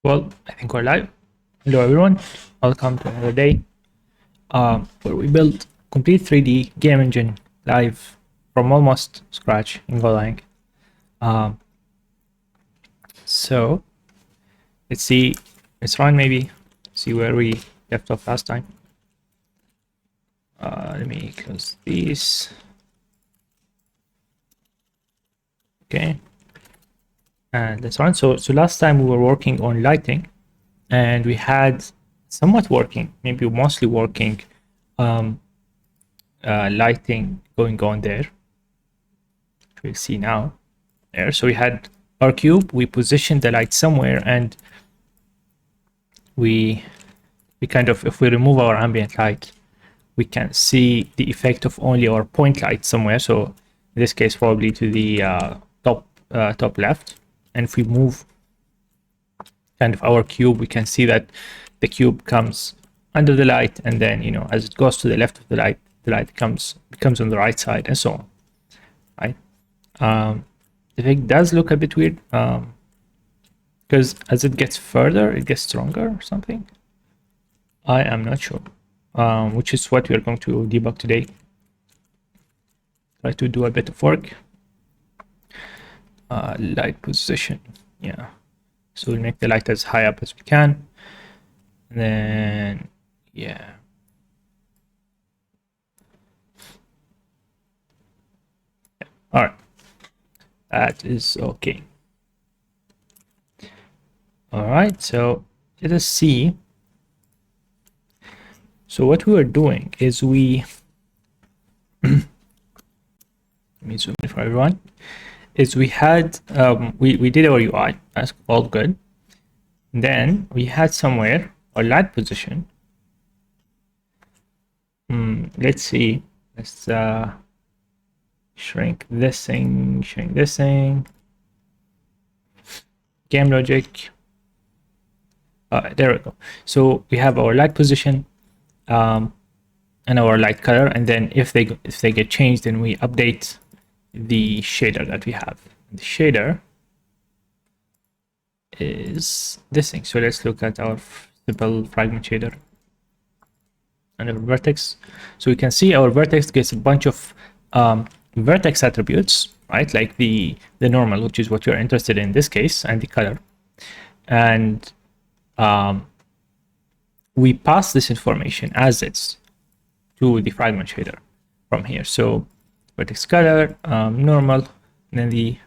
Well, I think we're live. Hello everyone, welcome to another day where we build complete 3D game engine live from almost scratch in Golang. So let's run maybe, see where we left off last time. Let me close these. Okay, and let's run. So last time we were working on lighting, and we had somewhat working, maybe mostly working lighting going on there. We'll see now there. So we had our cube, we positioned the light somewhere, and we kind of, if we remove our ambient light, we can see the effect of only our point light somewhere. So in this case, probably to the top left. And if we move kind of our cube, we can see that the cube comes under the light, and then, you know, as it goes to the left of the light becomes on the right side, and so on. Right? The effect does look a bit weird, because as it gets further, it gets stronger or something. I am not sure, which is what we are going to debug today. Try to do a bit of work. Light position, yeah. So we'll make the light as high up as we can, and then yeah. All right, that is okay. All right, so let us see. So what we were doing is let me zoom in for everyone, is we had, we did our UI, that's all good. And then we had somewhere our light position. Let's see, let's shrink this thing, game logic. There we go. So we have our light position and our light color, and then if they get changed, then we update the shader that we have. The shader is this thing. So let's look at our simple fragment shader and our vertex. So we can see our vertex gets a bunch of vertex attributes, right? Like the normal, which is what you're interested in this case, and the color. And we pass this information as it's to the fragment shader from here. So vertex color, normal, and then the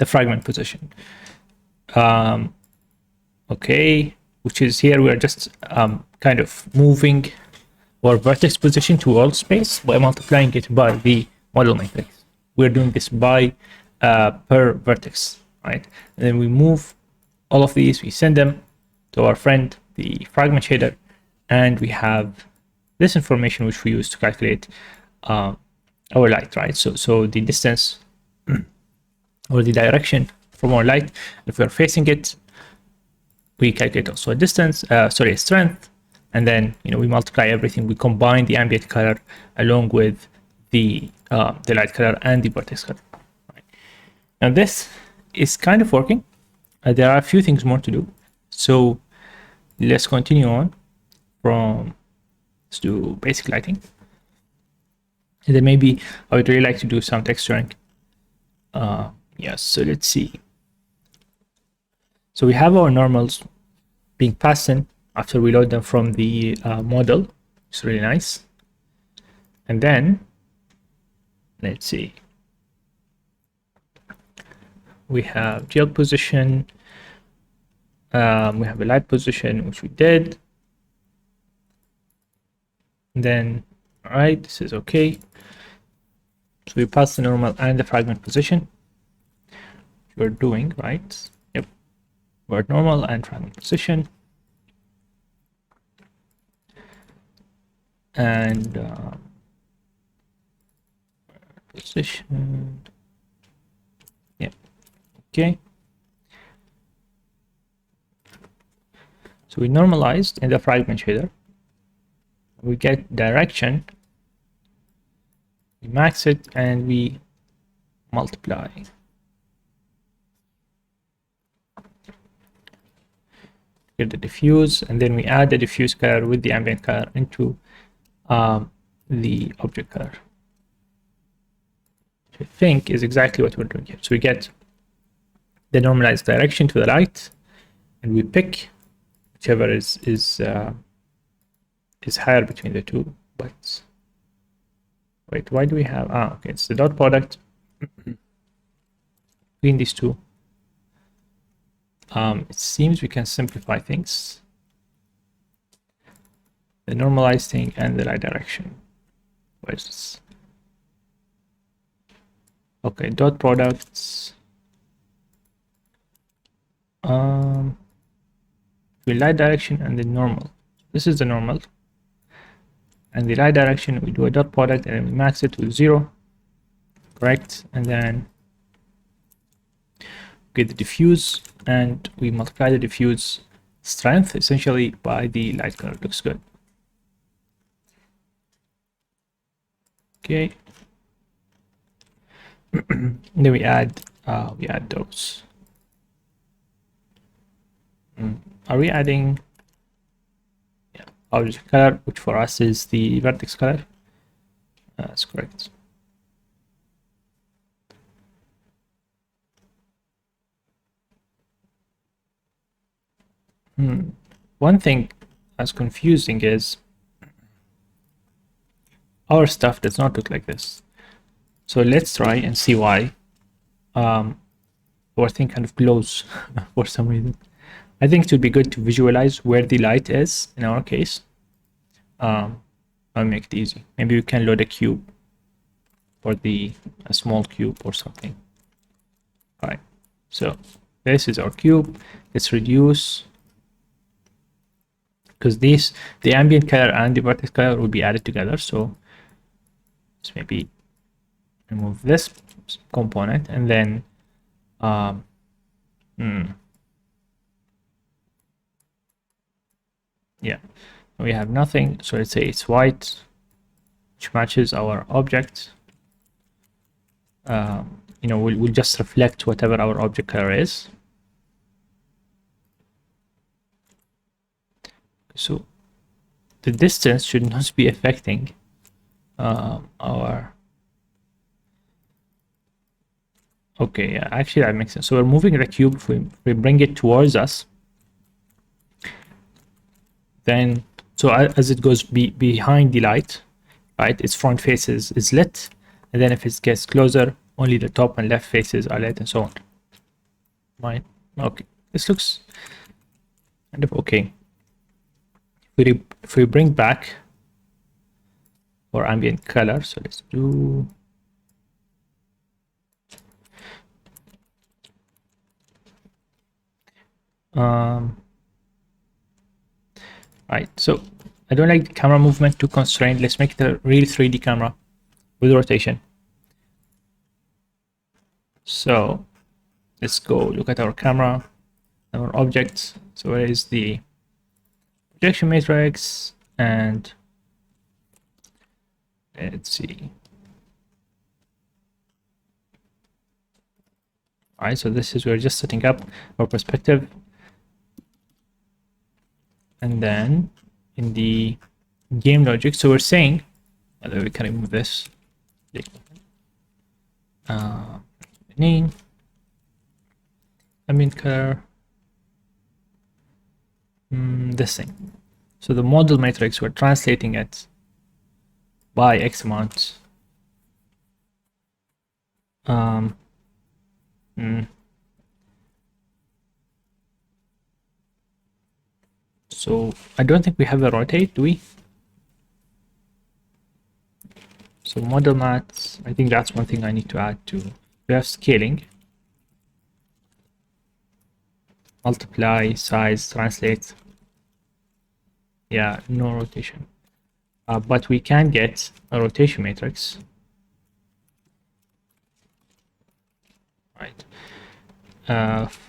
fragment position. Okay, which is here we're just kind of moving our vertex position to world space by multiplying it by the model matrix. We're doing this by per vertex, right? And then we move all of these, we send them to our friend, the fragment shader, and we have this information which we use to calculate our light, right? So the distance or the direction from our light, if we're facing it, we calculate also a distance, a strength, and then, you know, we multiply everything. We combine the ambient color along with the light color and the vertex color. Right. Now this is kind of working. There are a few things more to do. So let's continue on let's do basic lighting. And then maybe I would really like to do some texturing. Yes, so let's see. So we have our normals being passed in after we load them from the model. It's really nice. And then let's see. We have gel position. We have a light position, which we did. And then, all right, this is okay. So we pass the normal and the fragment position. We're doing right. Yep, we're normal and fragment position. And position. Yeah, okay. So we normalized in the fragment shader. We get direction, we max it, and we multiply. Get the diffuse, and then we add the diffuse color with the ambient color into the object color, which I think is exactly what we're doing here. So we get the normalized direction to the light, and we pick whichever is higher between the two. But wait, why do we have okay, it's the dot product between these two. It seems we can simplify things. The normalized thing and the light direction. Where's this? Okay, dot products. The light direction and the normal. This is the normal. And the light direction, we do a dot product and then we max it to 0. Correct? And then get the diffuse and we multiply the diffuse strength essentially by the light color. Looks good. Okay. Then we add those. Are we adding object color, which for us is the vertex color? That's correct. One thing that's confusing is our stuff does not look like this. So let's try and see why our thing kind of glows for some reason. I think it would be good to visualize where the light is in our case. I'll make it easy. Maybe we can load a cube or a small cube or something. All right, so this is our cube. Let's reduce, because the ambient color and the vertex color will be added together. So let's maybe remove this component and then yeah, we have nothing. So let's say it's white, which matches our object. We'll just reflect whatever our object color is. So the distance should not be affecting our. Okay, yeah, actually that makes sense. So we're moving the cube. If we bring it towards us, then so as it goes behind the light, right, its front faces is lit, and then if it gets closer, only the top and left faces are lit, and so on. Right? Okay, this looks kind of okay. If we bring back our ambient color, so let's do right, so I don't like the camera movement too constrained. Let's make it a real 3D camera with rotation. So let's go look at our camera, our objects. So where is the projection matrix? And let's see. All right, so this is, we're just setting up our perspective. And then in the game logic, so we're saying, whether we can remove this, name, ambient color, this thing. So the model matrix, we're translating it by X amount. So I don't think we have a rotate, do we? So model math, I think that's one thing I need to add to. We have scaling, multiply, size, translate. Yeah, no rotation. But we can get a rotation matrix. Right.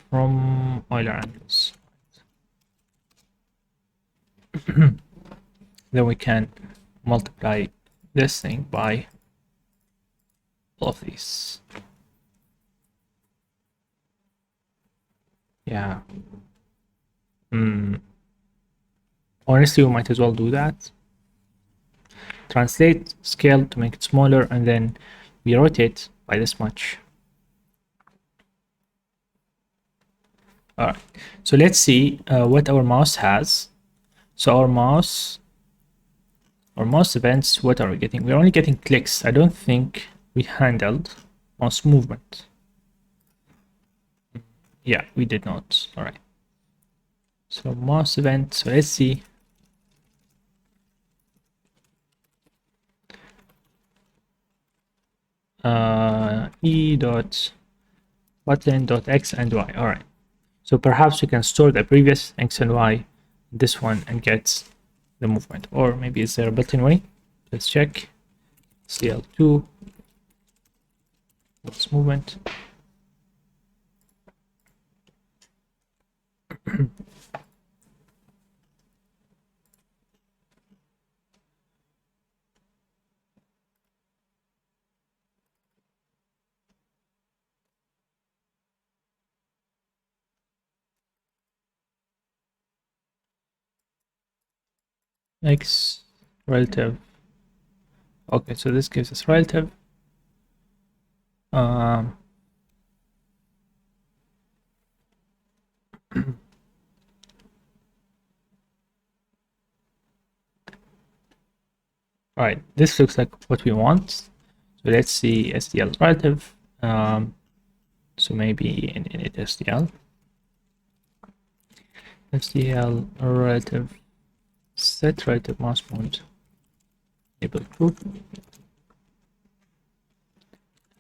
From Euler angles. Then we can multiply this thing by all of these. Yeah. Honestly, we might as well do that. Translate, scale to make it smaller, and then we rotate by this much. All right. So let's see what our mouse has. So our mouse events, what are we getting? We're only getting clicks. I don't think we handled mouse movement. Yeah, we did not. All right. So mouse event. So let's see. E dot button dot X and Y. All right. So perhaps we can store the previous X and Y, this one, and get the movement. Or maybe is there a built-in way? Let's check. CL2. What's movement? X relative. Okay, so this gives us relative. All right, this looks like what we want. So let's see SDL relative. So maybe in init SDL. SDL relative set relative mouse mode enable true.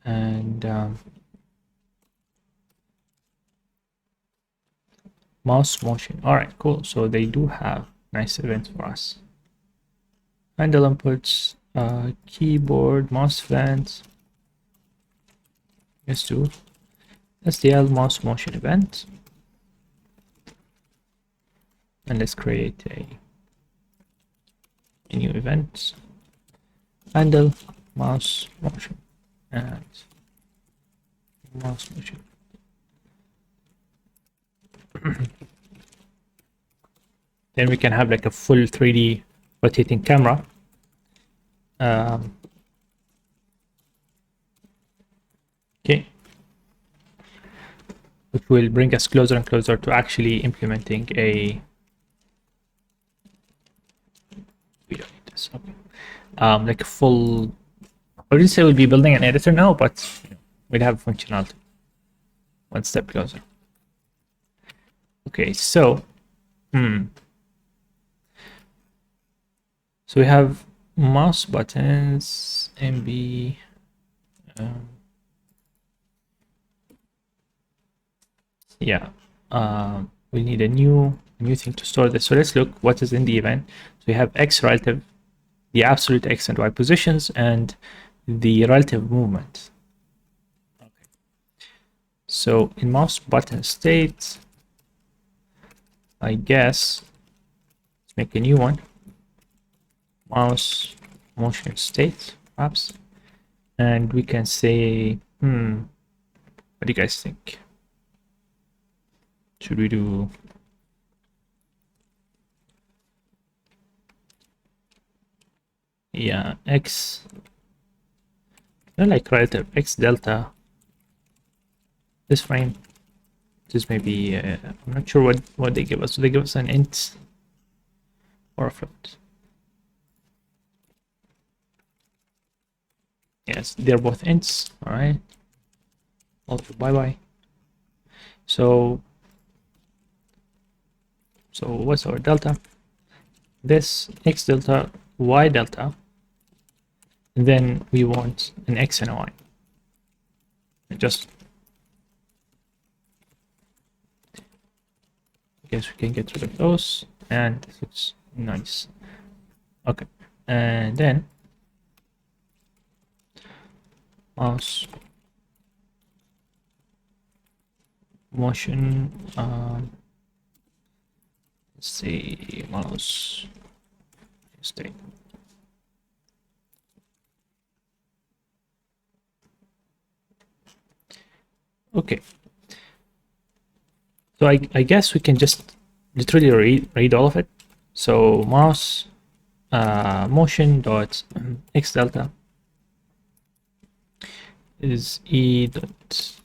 And mouse motion. All right, cool. So they do have nice events for us. Handle inputs, keyboard, mouse event. Let's do SDL mouse motion event. And let's create a new event. Handle mouse motion and mouse motion. Then we can have like a full 3D rotating camera. Okay, which will bring us closer and closer to actually implementing a. We don't need this. Okay. Like a full. I wouldn't say we'll be building an editor now, but we'd have functionality. One step closer. Okay, so. So we have mouse buttons, MB. Yeah, we need a new thing to store this. So let's look what is in the event. So we have X relative, the absolute X and Y positions, and the relative movement. Okay. So in mouse button state, I guess let's make a new one. Mouse motion state, perhaps, and we can say, what do you guys think? Should we do X, not like relative X delta this frame. This may be I'm not sure what they give us. So they give us an int or a float. Yes, they're both ints. All right. Also, bye bye. So So what's our delta? This x delta, y delta. And then we want an x and a y. Just I guess we can get rid of those, and this looks nice. Okay, and then mouse motion. Let's see, mouse state. Okay. So I guess we can just literally read all of it. So mouse motion dot x delta is e dot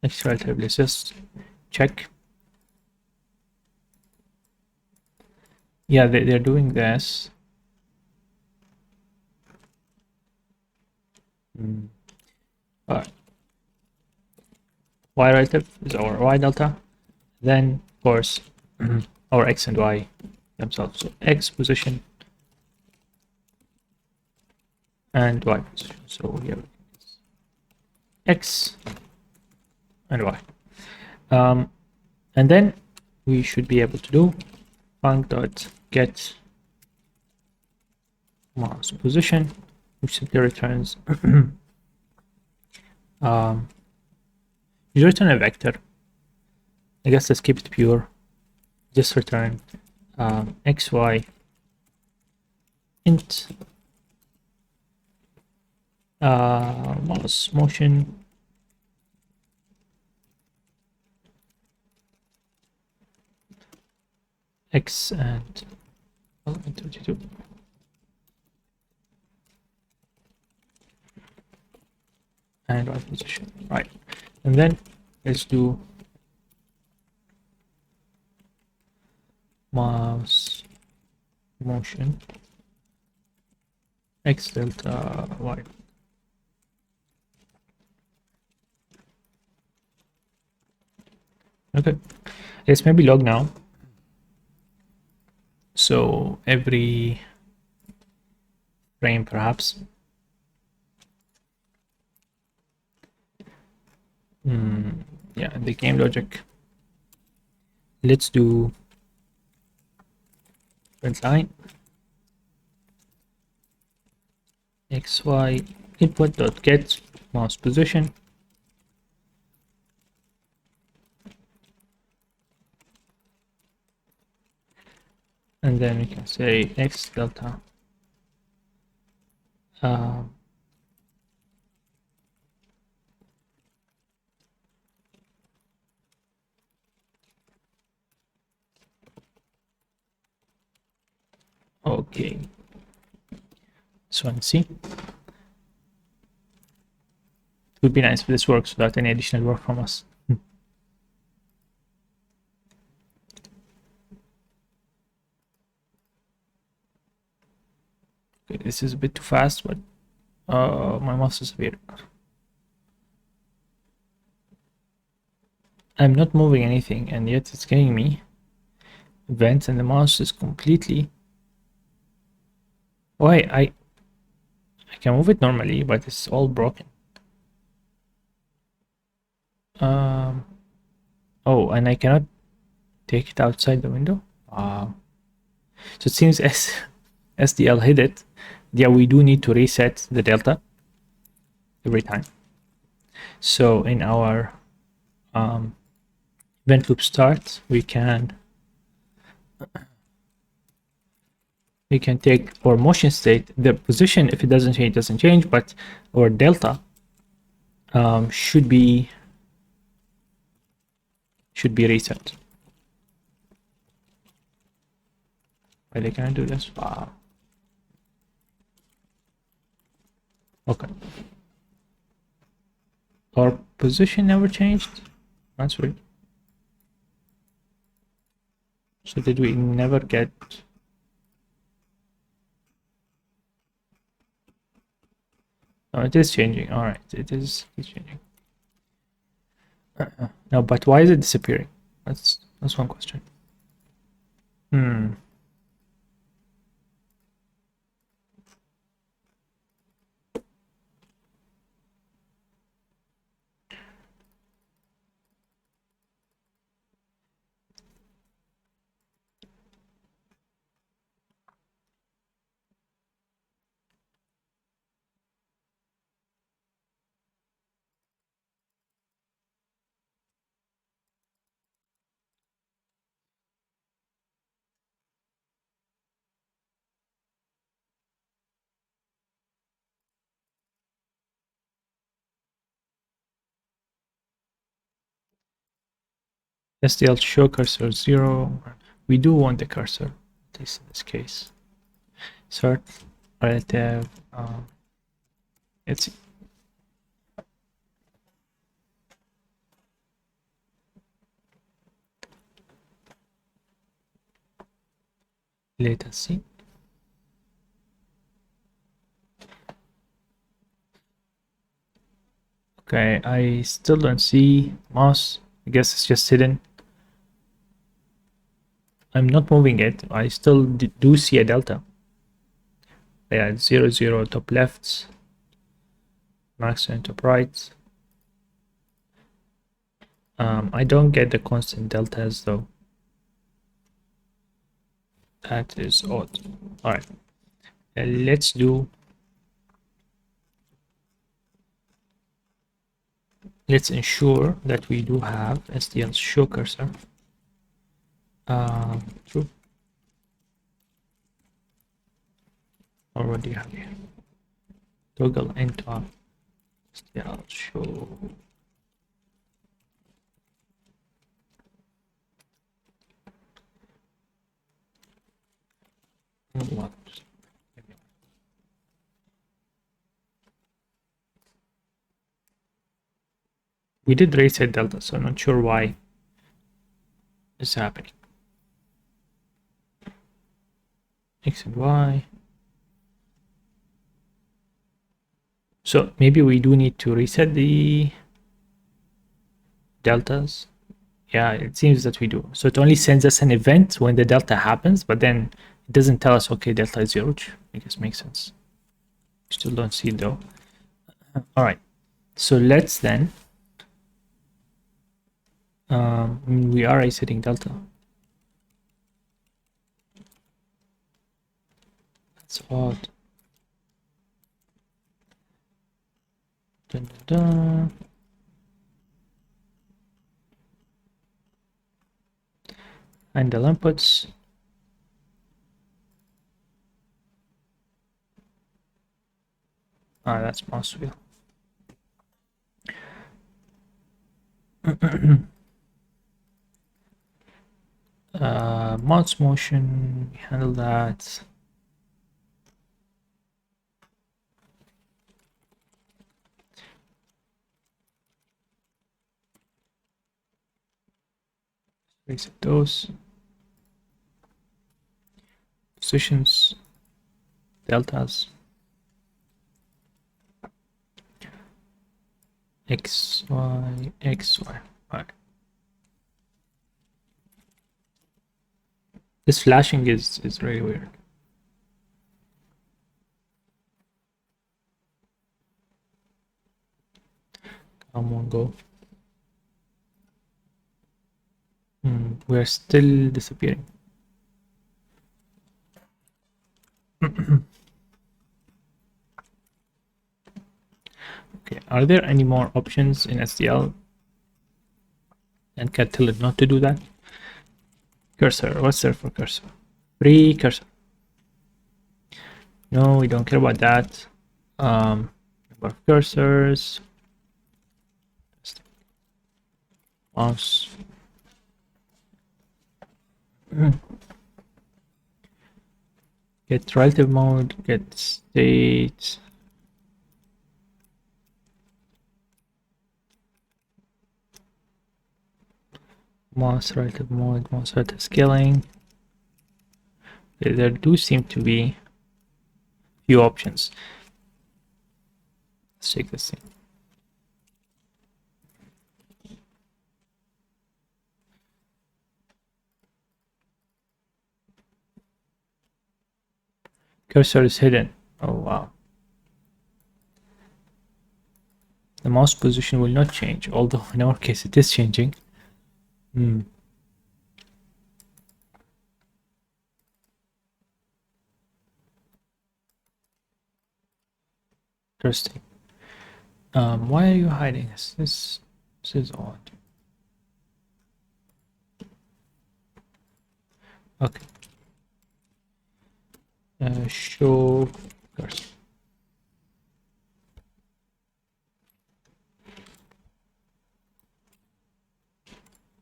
x relative assist check. Yeah, they're doing this. All right. Y relative is our y delta. Then, of course, our x and y themselves. So x position and y position. So here x and y. And then we should be able to do func.get mouse position, which simply returns you return a vector. I guess let's keep it pure. Just return xy int mouse motion x and 32. And y position, right? And then let's do mouse motion x delta y. Okay, let's maybe log now. So every frame, perhaps. Yeah, the game logic. Let's do print line xy input dot get mouse position and then we can say x delta okay, so let's see. It would be nice if this works without any additional work from us. Okay, this is a bit too fast, but my mouse is weird. I'm not moving anything, and yet it's giving me events, and the mouse is completely. Why I can move it normally, but it's all broken. Oh, and I cannot take it outside the window. So it seems SDL hid it. Yeah, we do need to reset the delta every time. So in our event loop start, we can take our motion state, the position. If it doesn't change, it doesn't change, but our delta should be reset. Why can I do this? Wow. Okay. Our position never changed. That's weird. So did we never get? Oh, it is changing. All right, it's changing. No, but why is it disappearing? Let's That's one question. Hmm. STL show cursor 0. We do want the cursor, at least in this case. Sort relative. Let's see. Latency. Okay, I still don't see mouse. I guess it's just hidden. I'm not moving it. I still do see a delta. Yeah, 0, 0 top left, maximum top right. I don't get the constant deltas though. That is odd. All right, let's ensure that we do have STL show cursor. True. Already have here. Toggle enter STL show. What? We did reset delta, so I'm not sure why it's happening. X and Y. So maybe we do need to reset the deltas. Yeah, it seems that we do. So it only sends us an event when the delta happens, but then it doesn't tell us, okay, delta is 0, which I guess makes sense. Still don't see it though. All right, so let's then, we are resetting delta. That's odd. Dun, dun, dun. Handle inputs. That's mouse wheel. Mouse motion, we handle that. Reset those. Positions, deltas. X, Y, X, Y. All right. This flashing is really weird. Come on, go. We're still disappearing. Okay, are there any more options in STL? And can tell it not to do that? Cursor, what's there for cursor? Free cursor. No, we don't care about that. Number of cursors. Mouse. Get relative mode, get state. Mouse relative mode, mouse relative scaling. Okay, there do seem to be few options. Let's check this thing. Cursor is hidden. Oh wow. The mouse position will not change, although in our case it is changing. Interesting. Why are you hiding this? This is odd. Okay. Show cursor.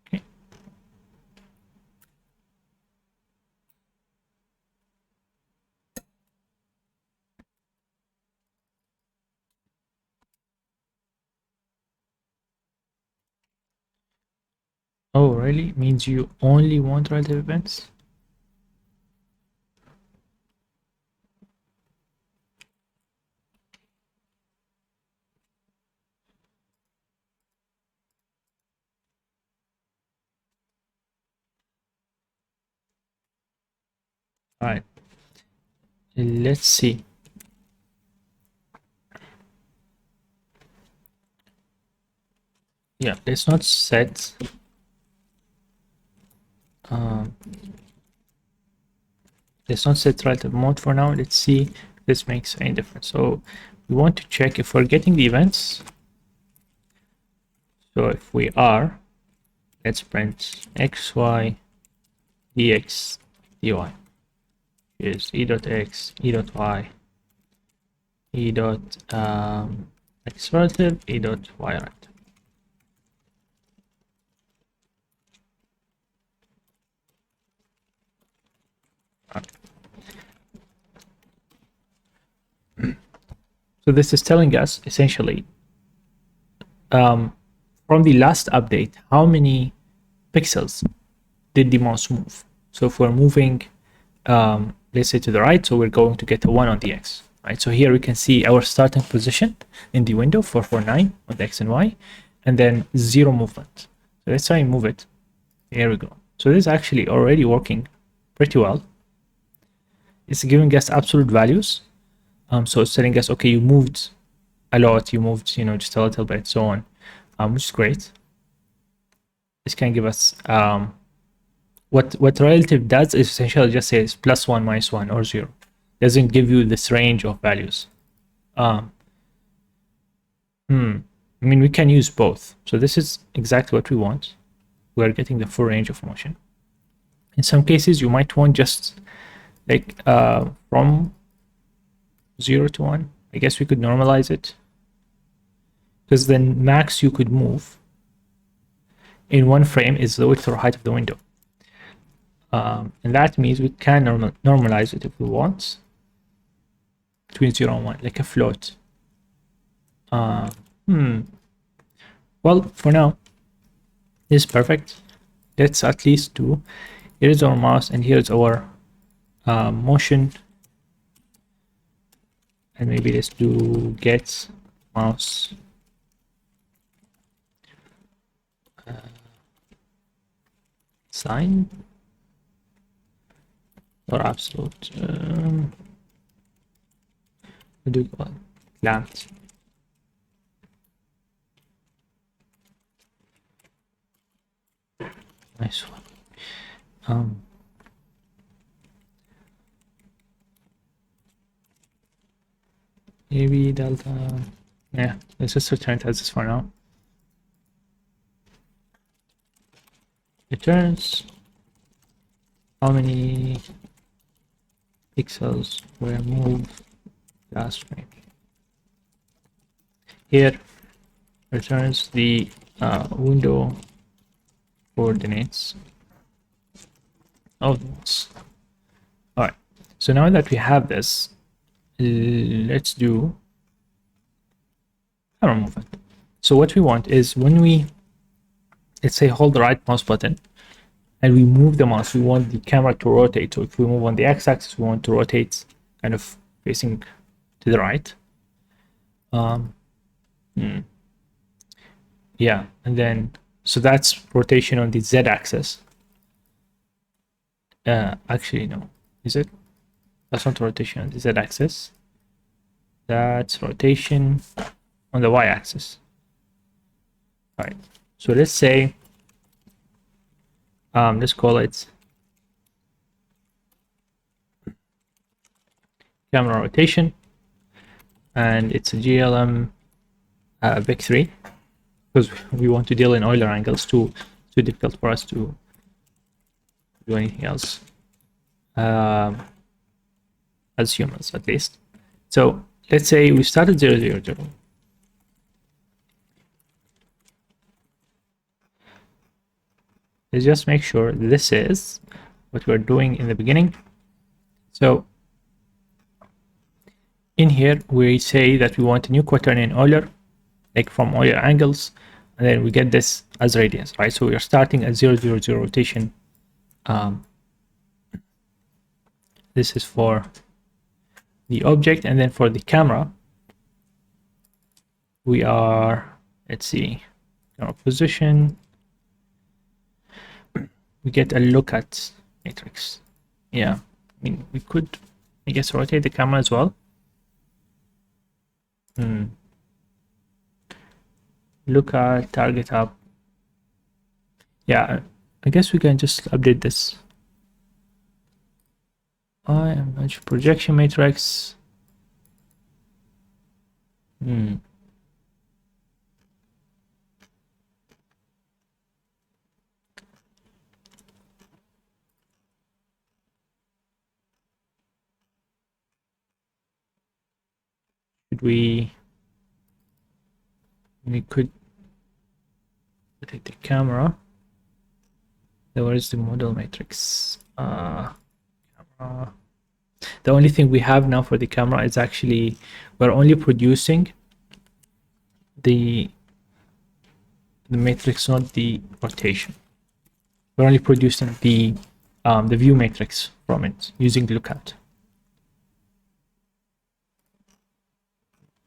Okay. Oh, really? Means you only want relative events? All right. Let's see. Yeah, let's not set. Let's not set relative mode for now. Let's see if this makes any difference. So we want to check if we're getting the events. So if we are, let's print xy dx dy is e.x, e.y, e dot x relative, e dot y relative. So this is telling us essentially from the last update how many pixels did the mouse move. So if we're moving let's say to the right, so we're going to get a 1 on the x, right? So here we can see our starting position in the window 449 on the x and y, and then 0 movement. So let's try and move it. Here we go. So this is actually already working pretty well. It's giving us absolute values. So it's telling us, okay, you moved a lot, you moved, you know, just a little bit, so on, which is great. This can give us what relative does is essentially just says +1, -1, or 0. Doesn't give you this range of values. I mean, we can use both. So this is exactly what we want. We're getting the full range of motion. In some cases, you might want just like from 0 to 1. I guess we could normalize it, because then max you could move in one frame is the width or height of the window. And that means we can normalize it if we want between 0 and 1, like a float. Well, for now, this is perfect. Let's at least do, here's our mouse and here's our motion. And maybe let's do get mouse sign or absolute. What do we call it? Clamped. Nice one. Maybe delta. Yeah, let's just return it as this for now. Returns how many pixels were moved last frame. Here returns the window coordinates of this. All right, so now that we have this, let's do camera movement. So what we want is when we, let's say, hold the right mouse button and we move the mouse, we want the camera to rotate. So if we move on the x-axis, we want to rotate kind of facing to the right. Yeah, and then so that's rotation on the z-axis. Actually, no, is it? That's not rotation on the z-axis. That's rotation on the y-axis. All right. So let's say, let's call it camera rotation, and it's a GLM Vic3 because we want to deal in Euler angles. Too difficult for us to do anything else as humans, at least. So let's say we started 0, 0, 0. Let's just make sure this is what we're doing in the beginning. So in here, we say that we want a new quaternion Euler, like from Euler angles, and then we get this as radians, right? So we are starting at 0, 0, 0 rotation. This is for the object, and then for the camera, we are, let's see, camera position. We get a look at matrix. Yeah, I mean, we could, I guess, rotate the camera as well. Look at target up. Yeah, I guess we can just update this. nMage projection matrix. Should we could rotate the camera. Then where is the model matrix? Camera. The only thing we have now for the camera is actually we're only producing the matrix, not the rotation. We're only producing the view matrix from it using lookout.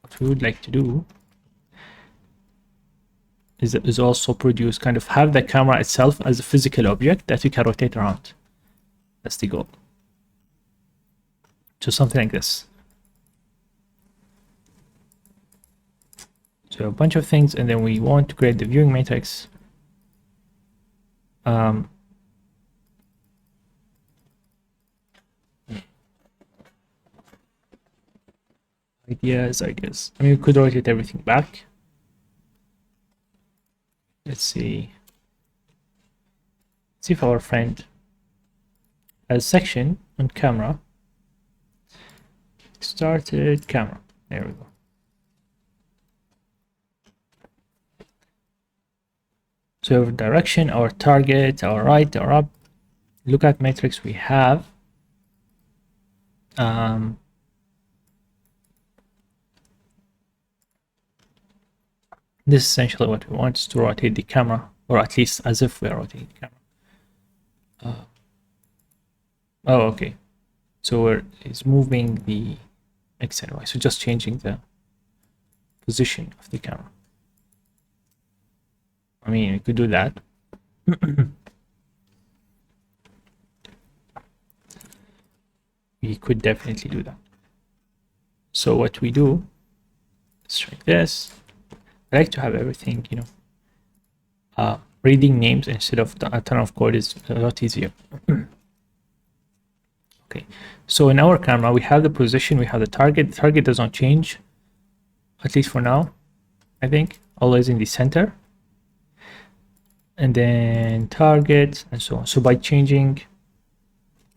What we would like to do is also produce, kind of have the camera itself as a physical object that we can rotate around. That's the goal. So something like this. So a bunch of things, and then we want to create the viewing matrix. Ideas. I mean, we could rotate everything back. Let's see. Let's see if our friend has a section on camera. Started camera. There we go. So our direction, our target, our right, our up. Look at matrix we have. This is essentially what we want, is to rotate the camera, or at least as if we are rotating the camera. Oh, okay. So it's moving the X and Y. So just changing the position of the camera. I mean, we could do that. We could definitely do that. So what we do, let's check this. I like to have everything, you know, reading names instead of a ton of code is a lot easier. Okay, so in our camera, we have the position, we have the target. The target does not change, at least for now, I think, always in the center. And then target, and so on. So by changing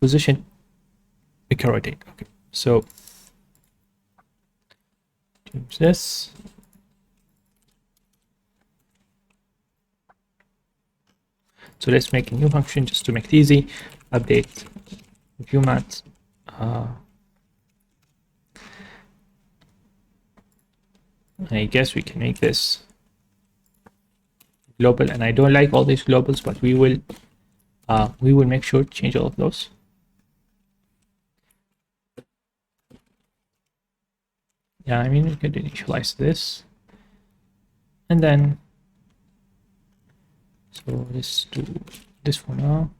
position, we can rotate. Okay, so change this. So let's make a new function just to make it easy. Update view mat. I guess we can make this global, and I don't like all these globals, but we will make sure to change all of those. Yeah, I mean, we could initialize this, and then so let's do this for now.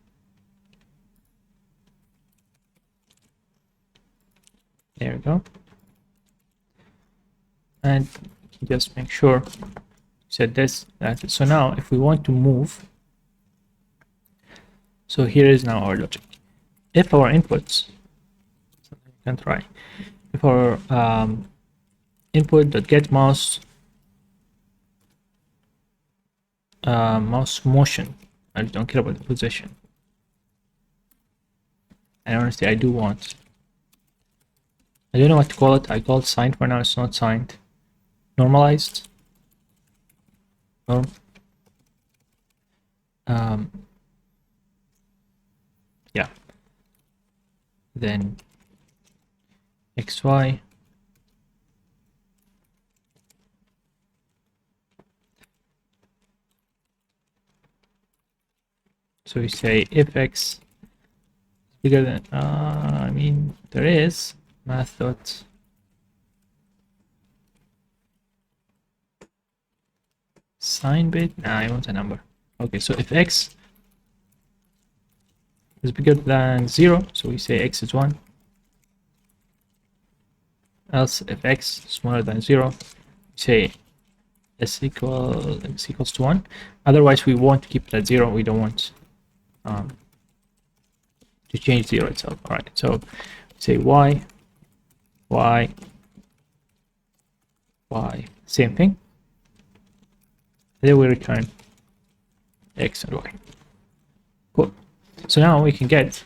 There we go. And just make sure set this, that. So now if we want to move, so here is now our logic. If our inputs, so you can try, if our input.get mouse mouse motion, I don't care about the position. And honestly, I do want, I don't know what to call it. I call it signed for now. It's not signed. Normalized. Norm. Yeah. Then XY. So we say if X is bigger than, I mean, there is math dot sign bit. Nah, I want a number. Okay, so if X is bigger than 0, so we say X is 1. Else, if X is smaller than 0, we say x equals to 1. Otherwise, we want to keep it at 0. We don't want to change 0 itself. All right, so say y, same thing. Then we return x and y. Cool. So now we can get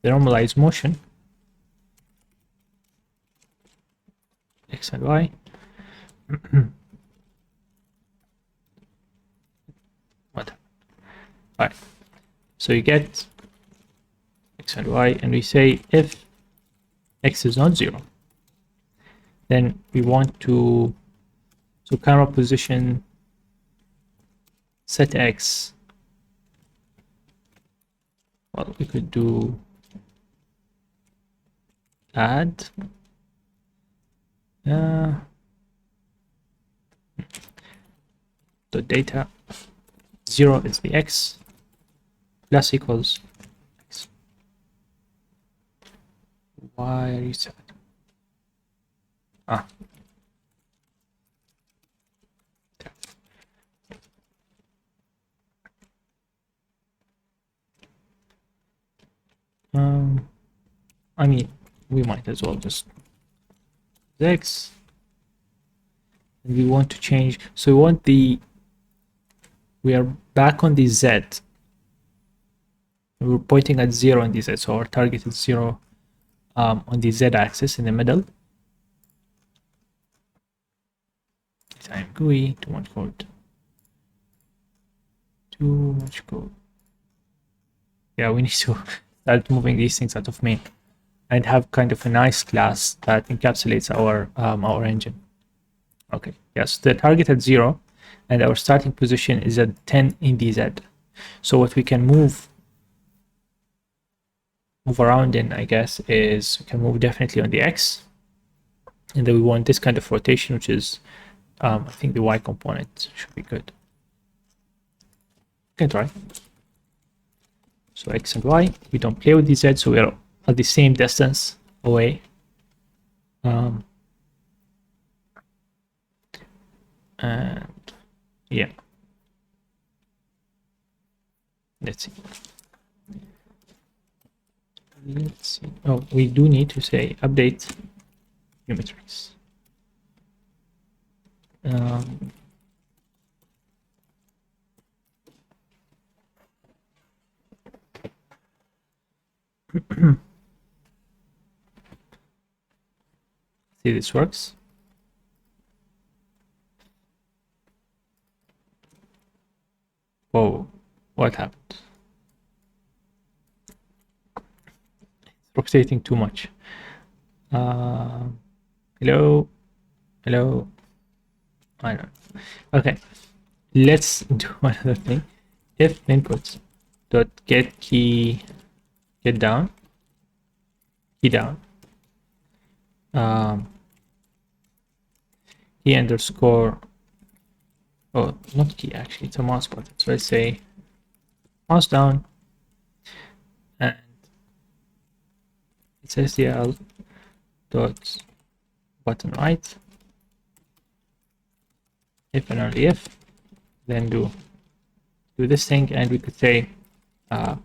the normalized motion x and y. What? All right. So you get x and y, and we say if x is not 0, then we want to, so camera position set x. Well, we could do add the data 0 is the x plus equals x. Why are you sad? Ah. I mean, we might as well just x, and we want to change. So we want the, we are back on the z. We're pointing at 0 on the z, so our target is 0 on the z axis in the middle. Time GUI, too much code. Too much code. Yeah, we need to start moving these things out of main and have kind of a nice class that encapsulates our engine. Okay, yes, the target at 0 and our starting position is at 10 in the z. So what we can move around in, I guess, is we can move definitely on the x, and then we want this kind of rotation, which is I think the y component should be good. You can try. So x and y, we don't play with the z, so we are at the same distance away. And yeah, let's see. Oh, we do need to say update geometrics. See, this works. Whoa, what happened? It's rotating too much. Hello? Hello? I don't know. Okay, let's do another thing. If inputs dot get key get down, key down, key underscore, oh, not key, actually, it's a mouse button. So let's say mouse down, and it's SDL dot button right, if and only if, then do this thing, and we could say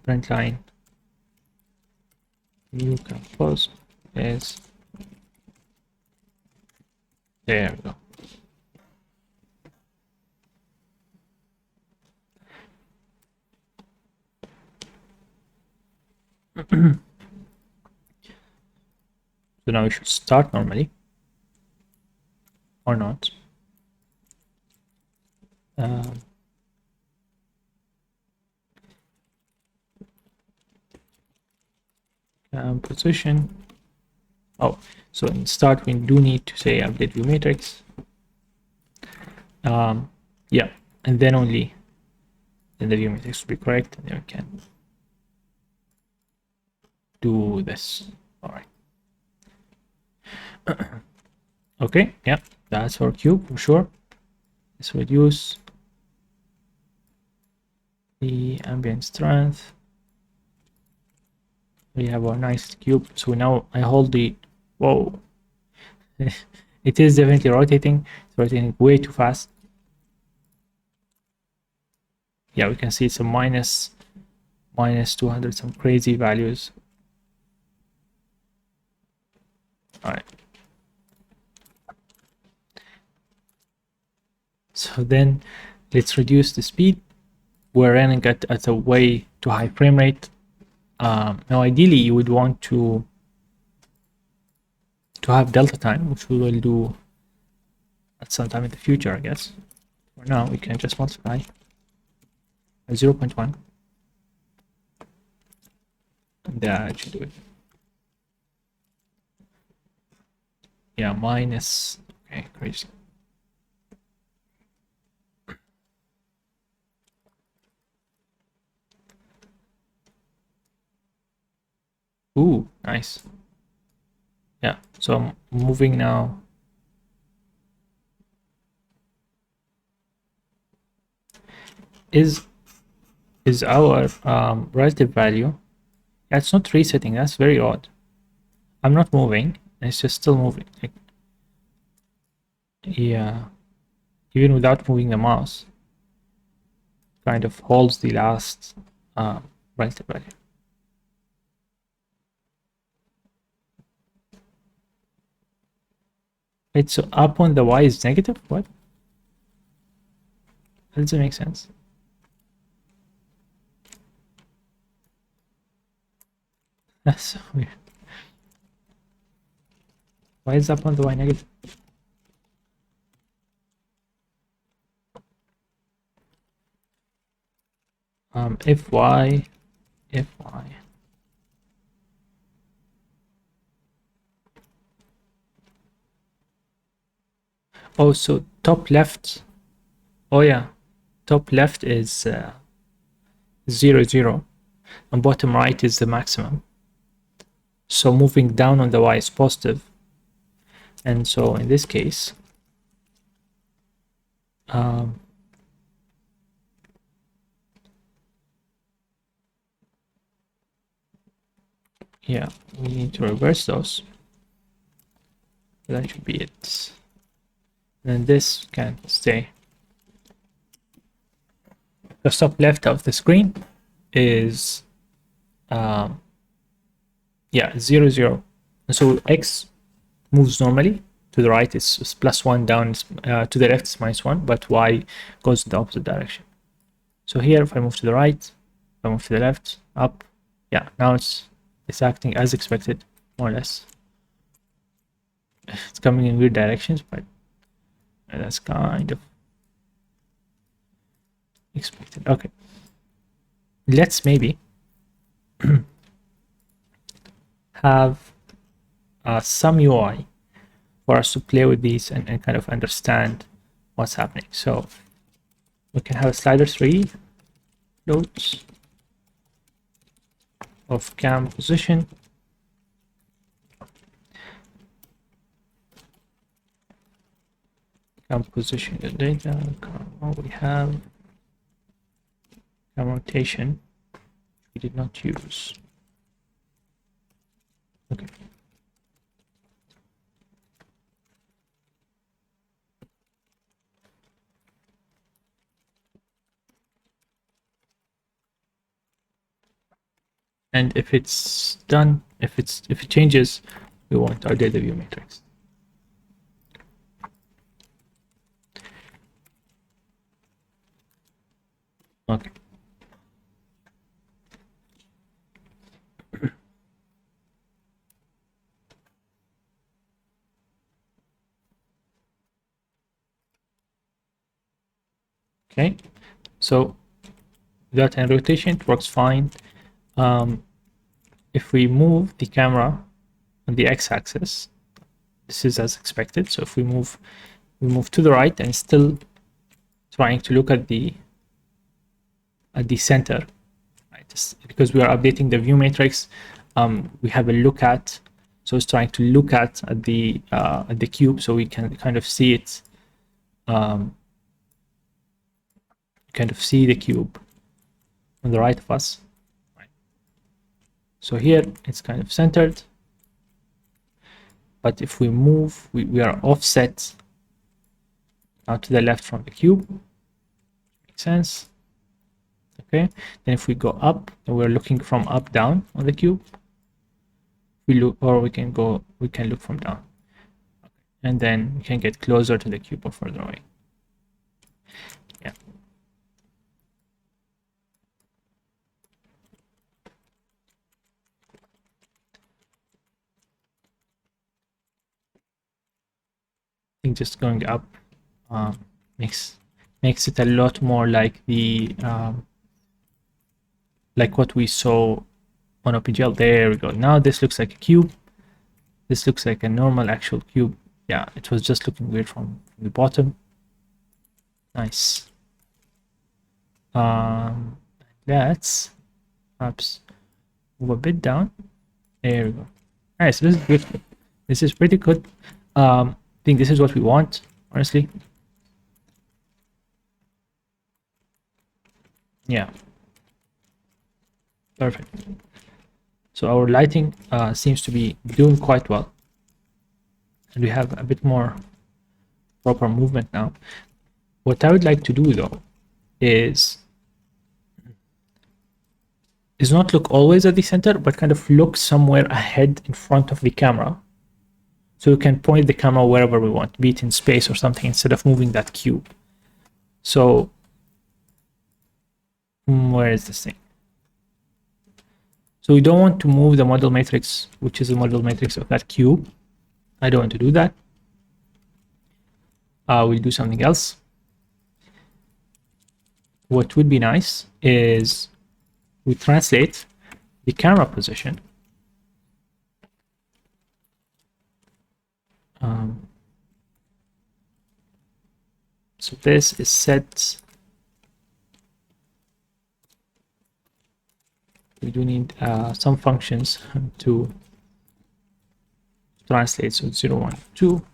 print line new post is, there we go. So now we should start normally, or not. Position. Oh, so in start we do need to say update view matrix. Yeah, and then only then the view matrix will be correct, and then we can do this. All right. Okay, yeah, that's our cube for sure. Let's reduce the ambient strength. We have our nice cube. So now I hold the, whoa, it is definitely rotating. It's rotating way too fast. Yeah, we can see it's a minus 200, some crazy values. All right. So then let's reduce the speed. We're running at a way too high frame rate. Now ideally you would want to have delta time, which we will do at some time in the future, I guess. For now we can just multiply by 0.1. That should do it. Yeah, minus, okay, crazy. Ooh, nice. Yeah, so I'm moving now. Is our relative value? Yeah, it's not resetting. That's very odd. I'm not moving. It's just still moving. Like, yeah, even without moving the mouse, kind of holds the last relative value. Wait, so up on the y is negative? What? That doesn't make sense. That's so weird. Why is up on the y negative? If y. Oh, so top left. Oh yeah, top left is 0, 0, and bottom right is the maximum. So moving down on the y is positive. And so in this case, yeah, we need to reverse those. That should be it. And this can stay. The top left of the screen is yeah, 0, 0. And so x moves normally. To the right is +1, down to the left is -1, but y goes in the opposite direction. So here, if I move to the right, if I move to the left, up, yeah, now it's acting as expected, more or less. It's coming in weird directions, but that's kind of expected. Okay, let's maybe have some UI for us to play with these and kind of understand what's happening. So we can have a slider 3 nodes of cam position. Cam position the data. We have cam rotation. We did not use. Okay. And if it's done, if it changes, we want our data view matrix. Okay. Okay, so that and rotation, it works fine. If we move the camera on the x-axis, this is as expected. So if we move to the right and still trying to look at the center, right? Just because we are updating the view matrix, we have a look at. So it's trying to look at the cube, so we can kind of see it. Kind of see the cube on the right of us. Right. So here it's kind of centered, but if we move, we are offset out to the left from the cube. Makes sense. Okay. Then if we go up, we're looking from up down on the cube. We look, or we can look from down. Okay. And then we can get closer to the cube or further away. Yeah. I think just going up makes it a lot more like the like what we saw on OpenGL. There we go. Now this looks like a cube. This looks like a normal actual cube. Yeah, it was just looking weird from the bottom. Nice. Let's perhaps move a bit down. There we go. Nice. This is beautiful. This is pretty good. I think this is what we want, honestly. Yeah. Perfect. So our lighting seems to be doing quite well. And we have a bit more proper movement now. What I would like to do though is not look always at the center, but kind of look somewhere ahead in front of the camera. So we can point the camera wherever we want, be it in space or something, instead of moving that cube. So where is this thing? So we don't want to move the model matrix, which is the model matrix of that cube. I don't want to do that. We'll do something else. What would be nice is we translate the camera position. So this is set. We do need some functions to translate. So 0, 1, 2.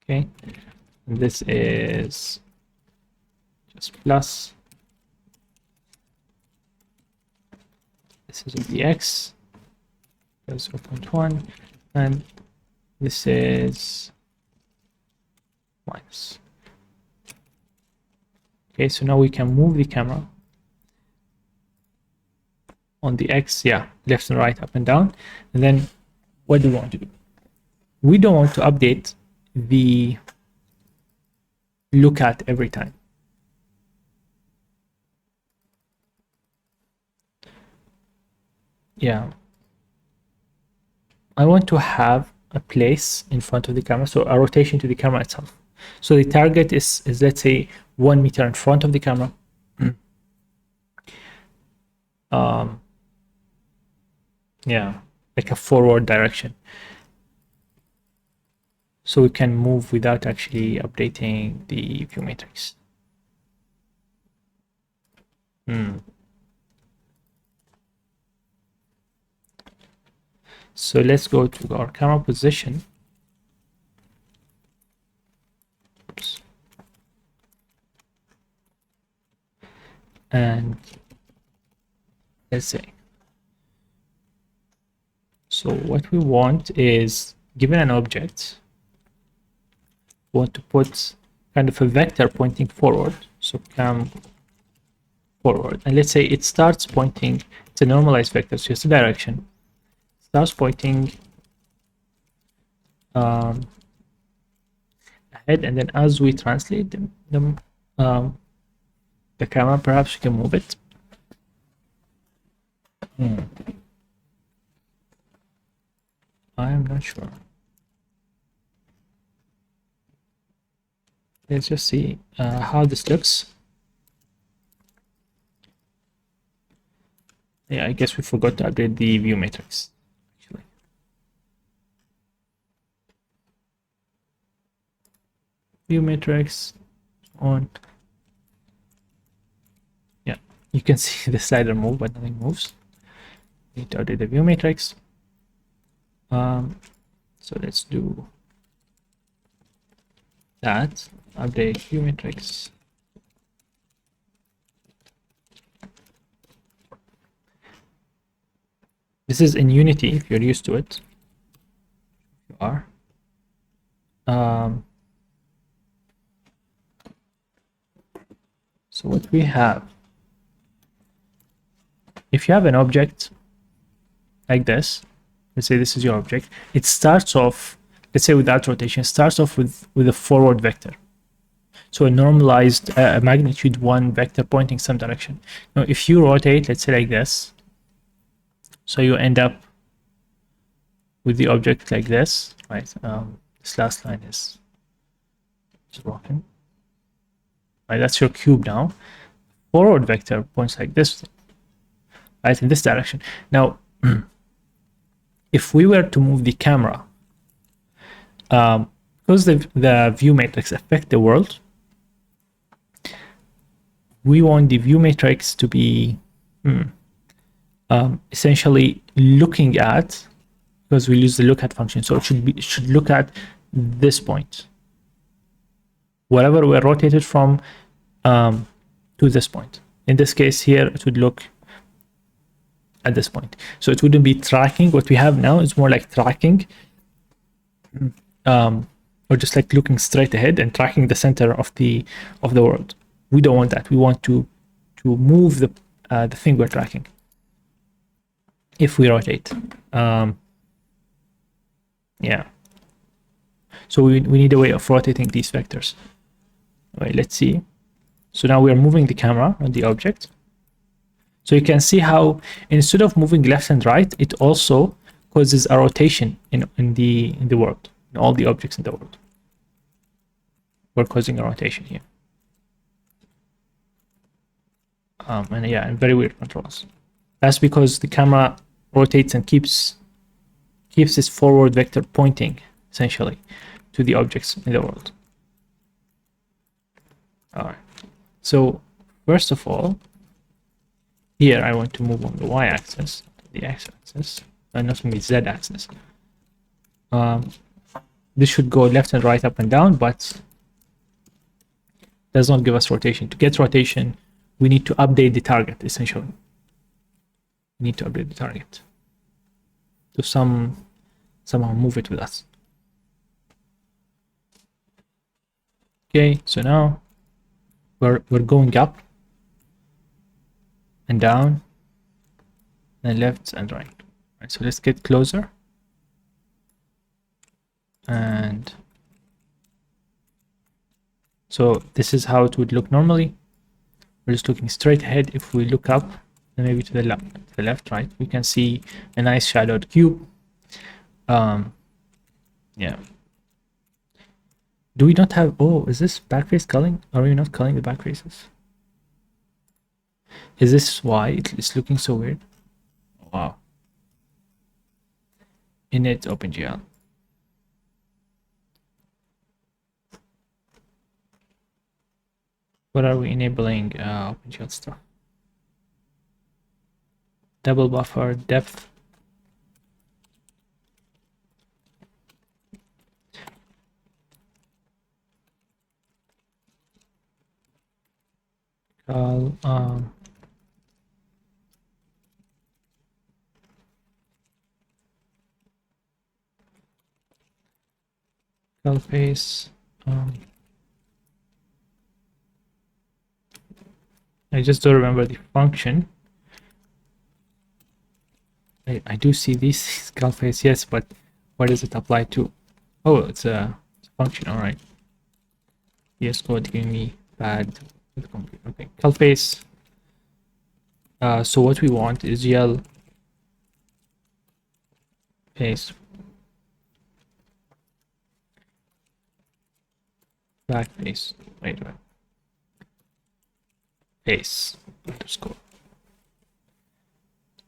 Okay, and this is just plus. This is the x, 0.1, and this is minus. Okay, so now we can move the camera on the x, yeah, left and right, up and down. And then what do we want to do? We don't want to update the look at every time. Yeah, I want to have a place in front of the camera, so a rotation to the camera itself. So the target is let's say 1 meter in front of the camera. Yeah, like a forward direction. So we can move without actually updating the view matrix. So let's go to our camera position. Oops. And let's say, So what we want is, given an object, we want to put kind of a vector pointing forward. So cam forward, and let's say it starts pointing. It's a normalized vector, so it's a direction. It starts pointing ahead, and then as we translate them, the camera, perhaps we can move it. I am not sure. Let's just see how this looks. Yeah, I guess we forgot to update the view matrix, actually. View matrix on. Yeah, you can see the slider move, but nothing moves. Need to update the view matrix. So let's do that. Update view matrix. This is in Unity if you're used to it. You are. So what we have, if you have an object like this, let's say this is your object, it starts off, let's say without rotation, starts off with a forward vector. So a normalized magnitude 1 vector pointing some direction. Now, if you rotate, let's say like this, so you end up with the object like this, right? This last line is broken. Right, that's your cube now. Forward vector points like this, right, in this direction. Now, if we were to move the camera, because the view matrix affect the world, we want the view matrix to be essentially looking at, because we use the look at function, so it should look at this point, wherever we're rotated from, to this point. In this case here, it would look at this point. So it wouldn't be tracking. What we have now is more like tracking, or just like looking straight ahead and tracking the center of the world. We don't want that. We want to move the thing we're tracking. If we rotate, yeah. So we need a way of rotating these vectors. All right, let's see. So now we're moving the camera on the object. So you can see how instead of moving left and right, it also causes a rotation in the world, in all the objects in the world. We're causing a rotation here. And yeah, and very weird controls. That's because the camera rotates and keeps this forward vector pointing essentially to the objects in the world. All right. So first of all, here I want to move on the y-axis, the x-axis, and not on the z-axis. This should go left and right, up and down, but does not give us rotation. To get rotation, we need to update the target, essentially. We need to update the target to somehow move it with us. Okay, so now we're going up and down and left and right. Right, so let's get closer. And so this is how it would look normally. We're just looking straight ahead. If we look up and maybe to the left, right, we can see a nice shadowed cube. Yeah. Do we not have, oh, is this backface culling? Are we not culling the back faces? Is this why it's looking so weird? Wow. Init OpenGL. What are we enabling OpenGL stuff? Double buffer, depth. skull face. I just don't remember the function. I do see this skull face, yes, but what does it apply to? Oh, it's a function, all right. VS Code giving me bad. Okay, skull face. So what we want is yell face back face. Wait. Face underscore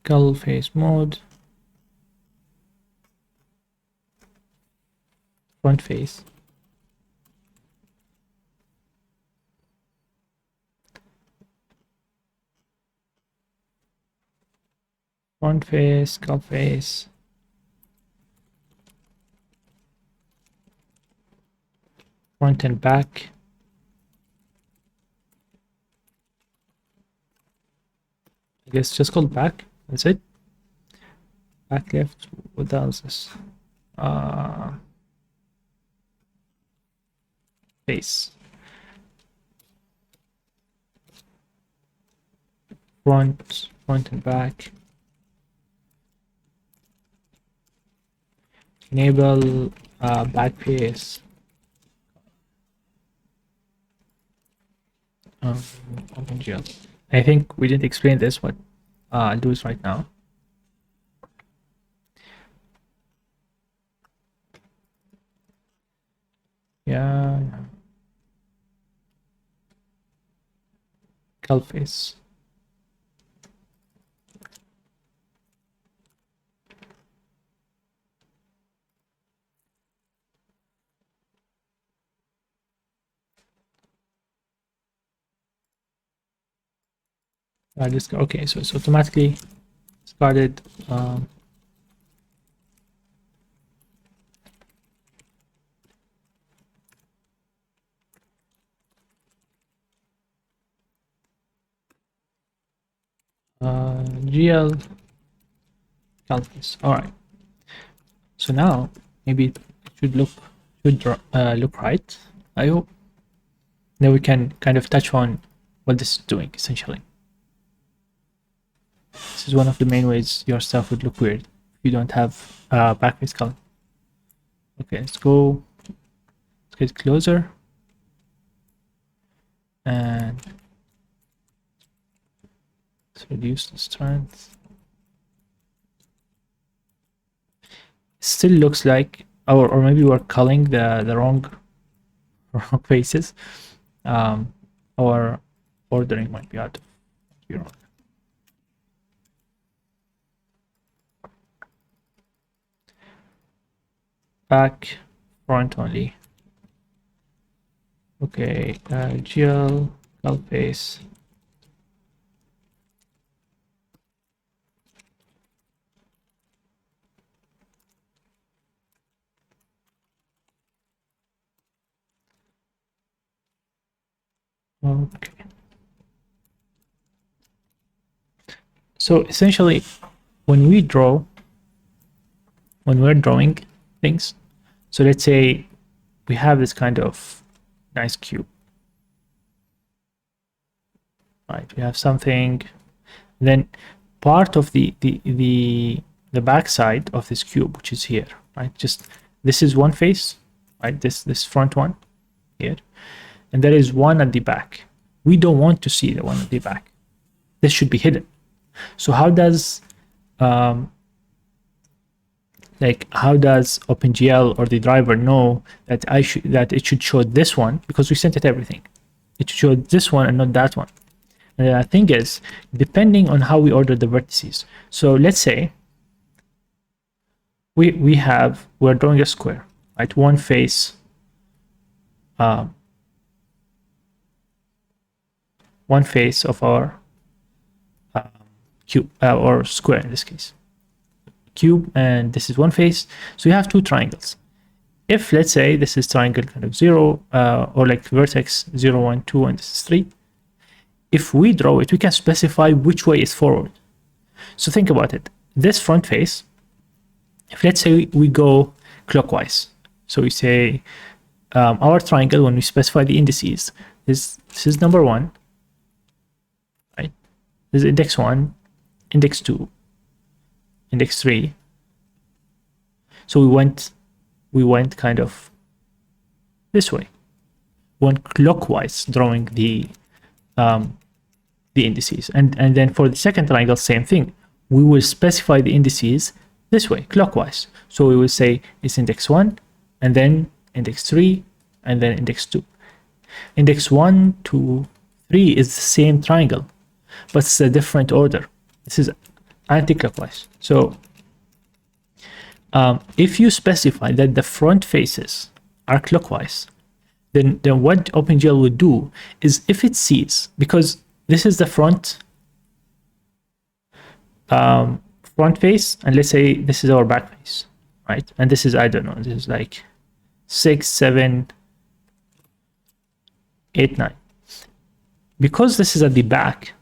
skull face mode front face skull face front and back. I guess just called back. That's it. Back left. What else is this? Face. Front and back. Enable back face. OpenGL. I think we didn't explain this, but I'll do this right now. Yeah. Skull face. Okay, so it's automatically started. GL calculus. All right. So now maybe it should look right. I hope. Then we can kind of touch on what this is doing essentially. This is one of the main ways your stuff would look weird if you don't have backface color. Okay, let's get closer and let's reduce the strength. Still looks like, or maybe we're culling the wrong faces. Our ordering might be out of wrong. Back, front only. Okay, GL, skull face. Okay. So essentially, when we're drawing things, so let's say we have this kind of nice cube, right? We have something, then part of the backside of this cube, which is here, right? Just this is one face, right? This front one here, and there is one at the back. We don't want to see the one at the back. This should be hidden. So how does OpenGL or the driver know that it should show this one, because we sent it everything? It should show this one and not that one. And the thing is, depending on how we order the vertices. So let's say we're drawing a square, right? One face, one face of our cube or square in this case. Cube, and this is one face. So you have two triangles. If let's say this is triangle kind of 0 or like vertex 0, 1, 2, and this is 3. If we draw it, we can specify which way is forward. So think about it. This front face, if let's say we go clockwise, So we say our triangle, when we specify the indices, this is number 1, right? This is index 1, index 2, index 3. So we went kind of this way. We went clockwise, drawing the indices, and then for the second triangle, same thing. We will specify the indices this way, clockwise. So we will say it's index 1, and then index 3, and then index 2. Index 1 to 3 is the same triangle, but it's a different order. This is anti-clockwise. So if you specify that the front faces are clockwise, then what OpenGL would do is, if it sees, because this is the front face, and let's say this is our back face, right? And this is, I don't know, this is like 6, 7, 8, 9. Because this is at the back,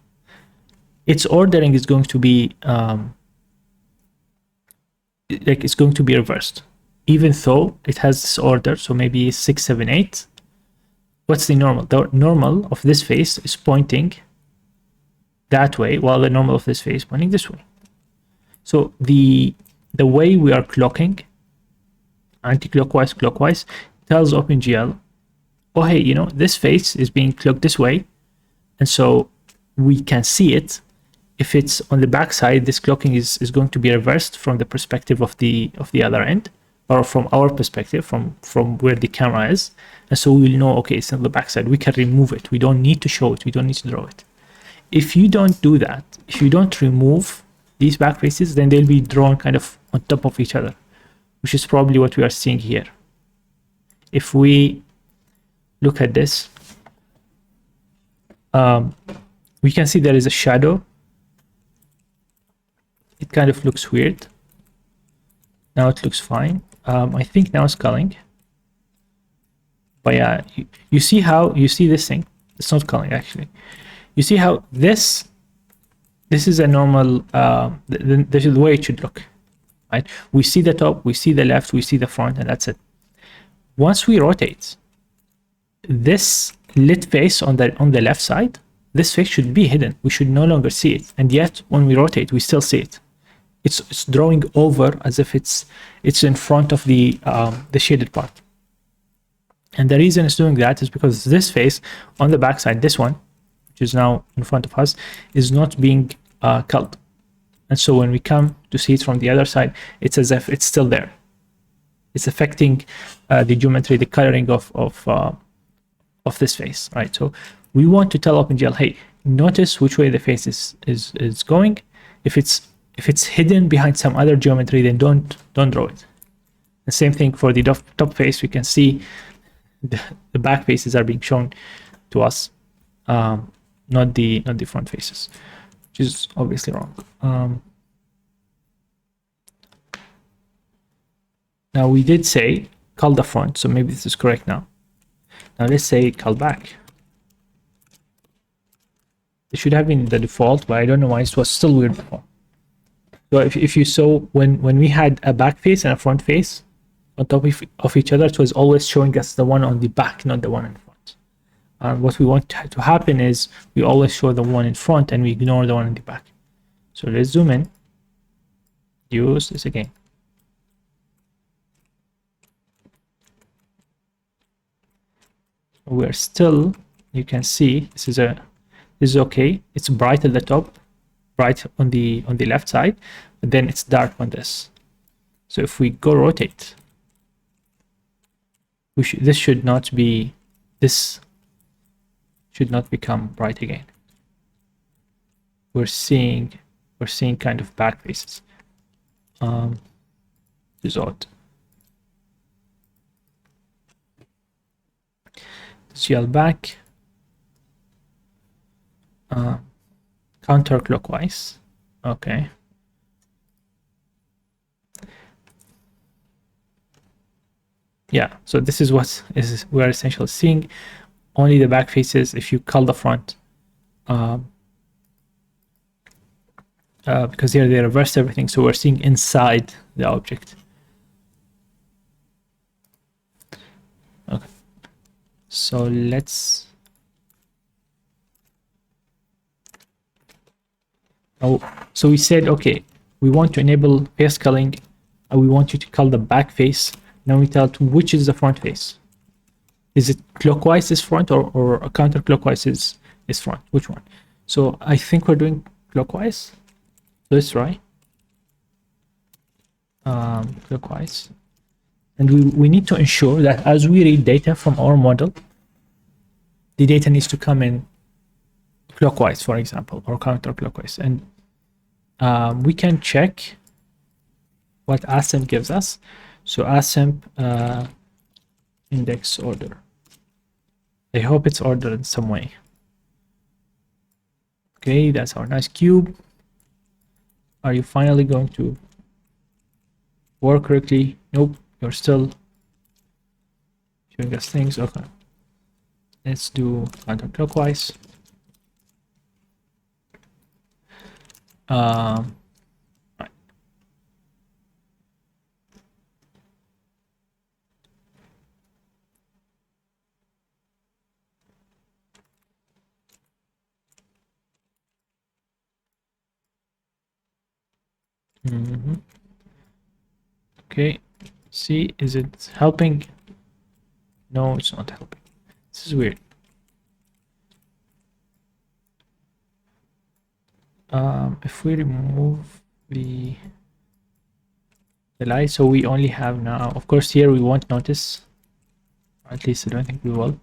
its ordering is going to be it's going to be reversed, even though it has this order. So maybe 6, 7, 8. What's the normal? The normal of this face is pointing that way, while the normal of this face is pointing this way. So the way we are clocking, anti-clockwise, clockwise, tells OpenGL, oh hey, you know, this face is being clocked this way, and so we can see it. If it's on the back side, this clocking is going to be reversed from the perspective of the other end, or from our perspective, from where the camera is. And so we will know, okay, it's on the back side. We can remove it. We don't need to show it. We don't need to draw it. If you don't do that, if you don't remove these back faces, then they'll be drawn kind of on top of each other, which is probably what we are seeing here. If we look at this, we can see there is a shadow. It kind of looks weird. Now it looks fine. I think now it's culling. But yeah, you see how, you see this thing? It's not culling actually. You see how this is a normal, this is the way it should look, right? We see the top, we see the left, we see the front, and that's it. Once we rotate, this lit face on the left side, this face should be hidden. We should no longer see it. And yet when we rotate, we still see it. It's drawing over as if it's in front of the shaded part. And the reason it's doing that is because this face on the back side, this one, which is now in front of us, is not being culled. And so when we come to see it from the other side, it's as if it's still there. It's affecting the geometry, the coloring of this face, right? So we want to tell OpenGL, hey, notice which way the face is going. If it's hidden behind some other geometry, then don't draw it. The same thing for the top face. We can see the back faces are being shown to us, not the front faces, which is obviously wrong. Now we did say cull the front, so maybe this is correct now. Now let's say cull back. It should have been the default, but I don't know why it was still weird before. So if you saw, when we had a back face and a front face on top of each other, it was always showing us the one on the back, not the one in front. What we want to happen is we always show the one in front and we ignore the one in the back. So let's zoom in, use this again. We're still, you can see this is okay. It's bright at the top, bright on the left side, but then it's dark on this. So if we go rotate, this should not become bright again. We're seeing kind of back faces. This is odd. GL back, counterclockwise. Okay. Yeah, so this is what we're essentially seeing. Only the back faces. If you cull the front, because here they reversed everything, so we're seeing inside the object. So let's. Oh, so we said, okay, we want to enable face culling, and we want you to cull the back face. Now we tell it which is the front face. Is it clockwise is front or counterclockwise is front? Which one? So I think we're doing clockwise. Let's try. Clockwise. And we need to ensure that as we read data from our model, the data needs to come in clockwise, for example, or counterclockwise. And we can check what assemp gives us. So assemp index order. I hope it's ordered in some way. Okay, that's our nice cube. Are you finally going to work correctly? Nope, you're still showing us things. Okay, let's do counterclockwise. Right. Okay, see, is it helping? No, it's not helping. This is weird. If we remove the light, so we only have now, of course, here we won't notice, or at least I don't think we will.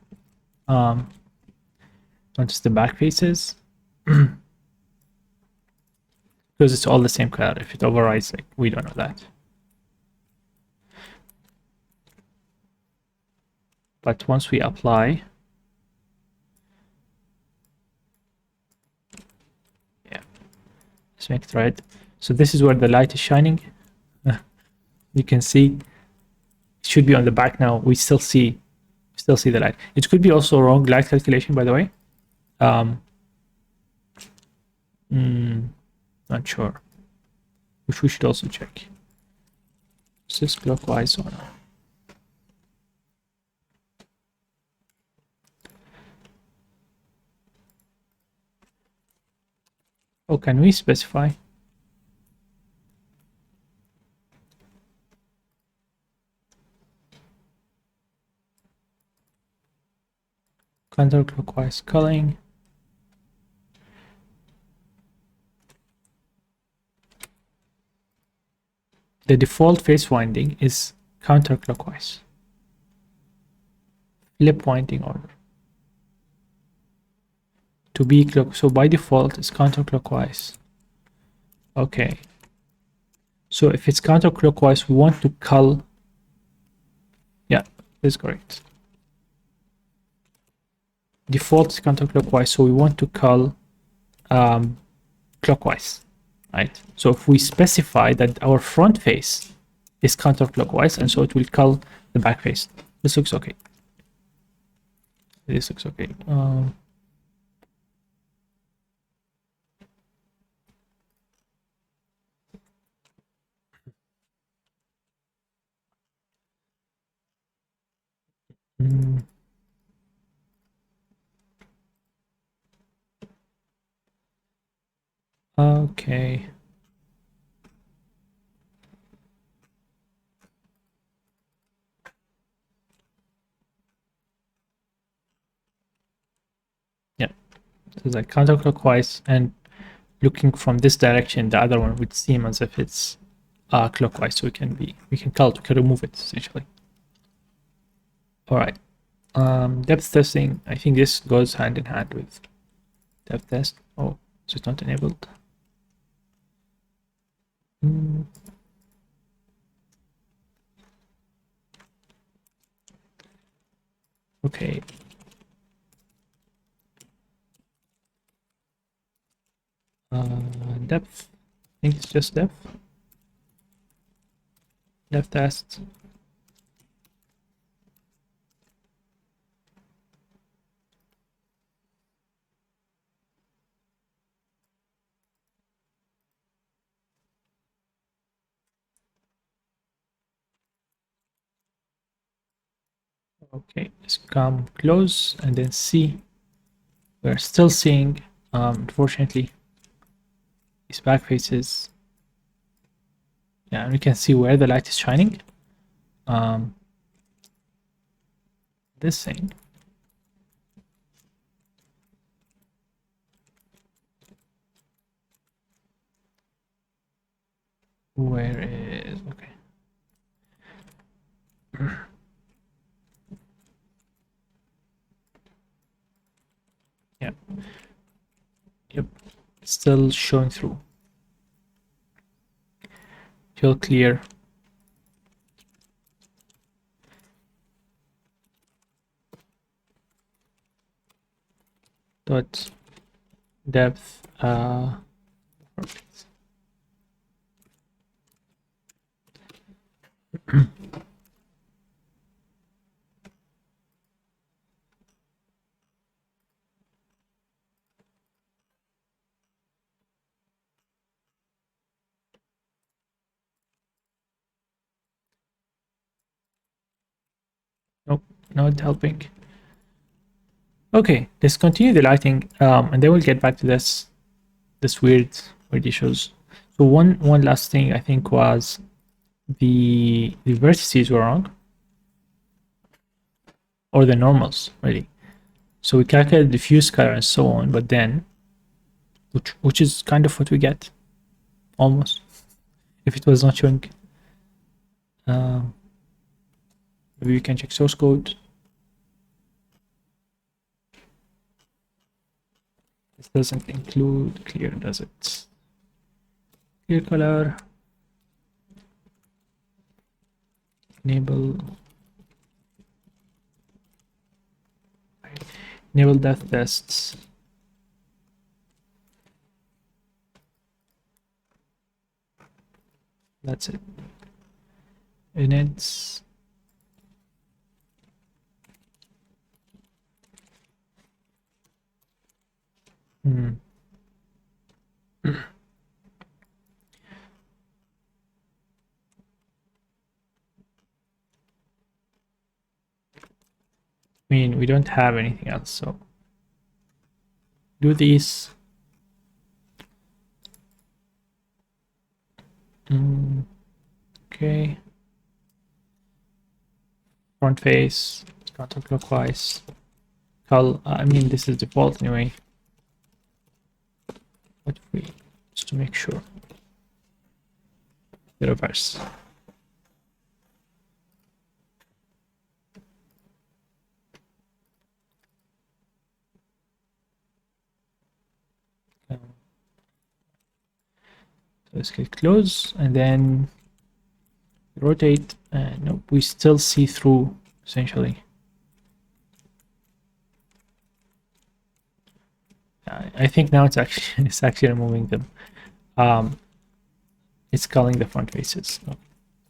Notice the back faces because it's all the same color. If it overrides, like, we don't know that. But once we apply, yeah, let's make it red. So this is where the light is shining. You can see it should be on the back now. We still see the light. It could be also wrong light calculation, by the way. Not sure, which we should also check. Is this clockwise or not? Oh, can we specify? Counterclockwise culling. The default face winding is counterclockwise. Flip winding order. To be clock, so by default it's counterclockwise. Okay. So if it's counterclockwise, we want to cull. Yeah, that's correct. Default is counterclockwise, so we want to cull clockwise, right? So if we specify that our front face is counterclockwise, and so it will cull the back face. This looks okay. This looks okay. Okay. Yeah, so it's like counterclockwise, and looking from this direction, the other one would seem as if it's clockwise. So we can cull, we can remove it essentially. All right. Depth testing. I think this goes hand in hand with depth test. Oh, so it's not enabled. Okay. Depth. I think it's just depth. Depth test. Okay, let's come close and then see. We're still seeing, unfortunately, these back faces. Yeah, and we can see where the light is shining. This thing. Where is, okay. Yeah. Yep. Still showing through. Still clear. Dot depth. Perfect. Nope, not helping. Okay, let's continue the lighting, and then we'll get back to this weird issues. So one last thing I think was the vertices were wrong, or the normals really. So we calculated diffuse color and so on, but then which is kind of what we get almost if it was not showing. Maybe we can check source code. This doesn't include clear, does it? Clear color. Enable depth tests. That's it. Inits. I mean, we don't have anything else, so do these. Okay. Front face, counterclockwise. I mean, this is default anyway. But we just to make sure. The reverse. So let's get close and then rotate. No, we still see through essentially. I think now it's actually removing them. It's calling the front faces. So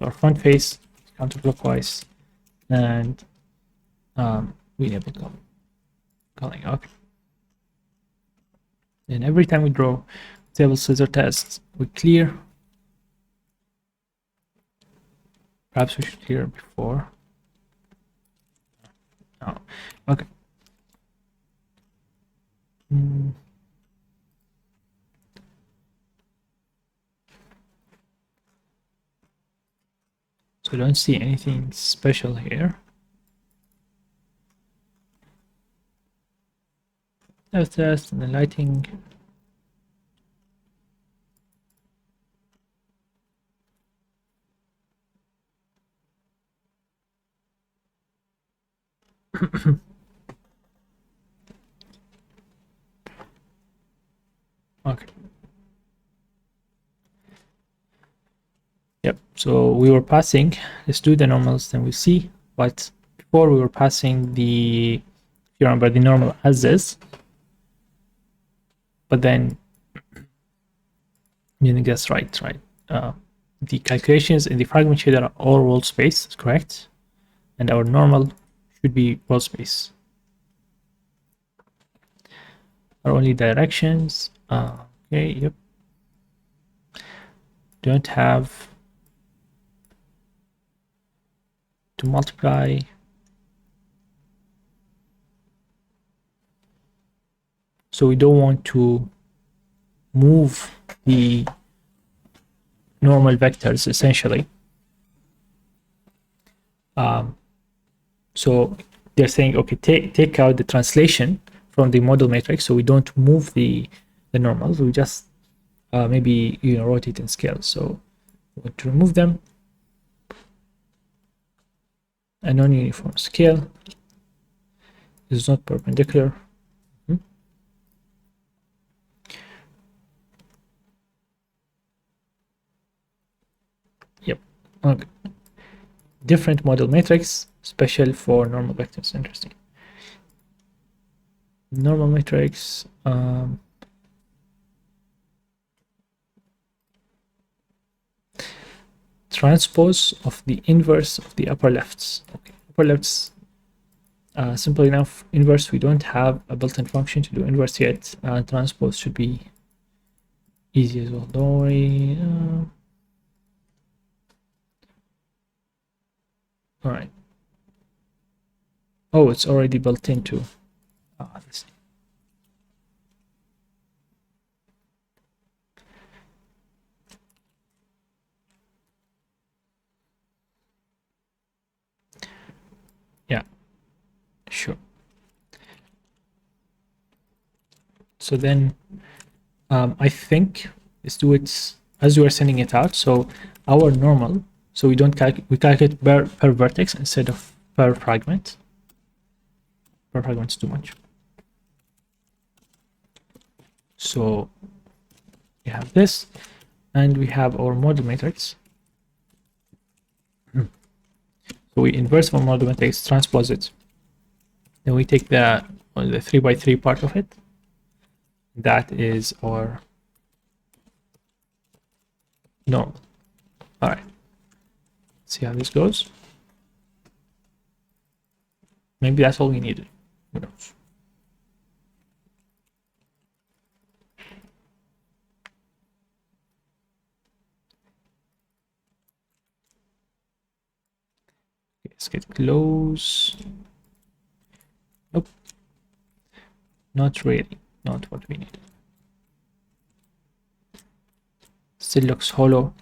our front face counterclockwise, and we enable calling. Okay. And every time we draw table scissor tests, we clear. Perhaps we should clear before. Oh, okay. So I don't see anything special here. Depth test and the lighting. Okay. Yep. So we were passing. Let's do the normals, then we see. But before we were passing if you remember, the normal as is. But then you didn't guess right. The calculations in the fragment shader are all world space, correct? And our normal should be world space. Are only directions. Okay, yep. Don't have to multiply. so we don't want to move the normal vectors essentially. So they're saying, okay, take out the translation from the model matrix, so we don't move the normals. We just maybe rotate and scale. So we want to remove them. A non-uniform scale is not perpendicular. Yep. Okay. Different model matrix, special for normal vectors. Interesting. Normal matrix. Transpose of the inverse of the upper lefts. Okay, upper lefts. Simple enough. Inverse, we don't have a built-in function to do inverse yet. Transpose should be easy as well. Don't worry. All right. Oh, it's already built into. Let's see. Yeah, sure. So then, I think let's do it as we are sending it out. So our normal. So we don't we calculate per vertex instead of per fragment. Per fragment is too much. So we have this, and we have our model matrix. So we inverse our model matrix, transpose it. Then we take the 3x3 part of it. That is our normal. All right. See how this goes. Maybe that's all we needed. Who knows? Okay, let's get close. Nope. Not really. Not what we need. Still looks hollow.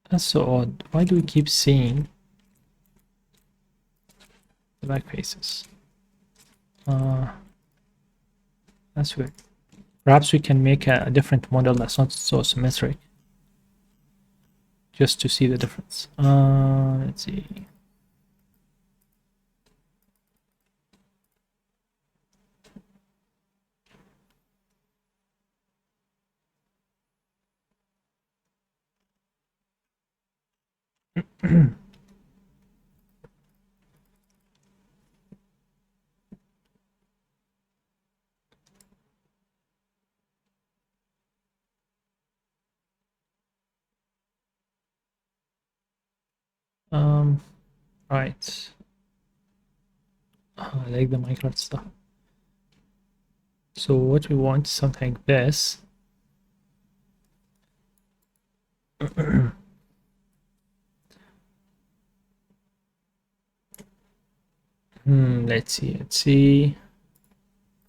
That's so odd. Why do we keep seeing the back faces? That's weird. Perhaps we can make a different model that's not so symmetric, just to see the difference. Let's see. Right. I like the Minecraft stuff. So what we want is something like this. Let's see.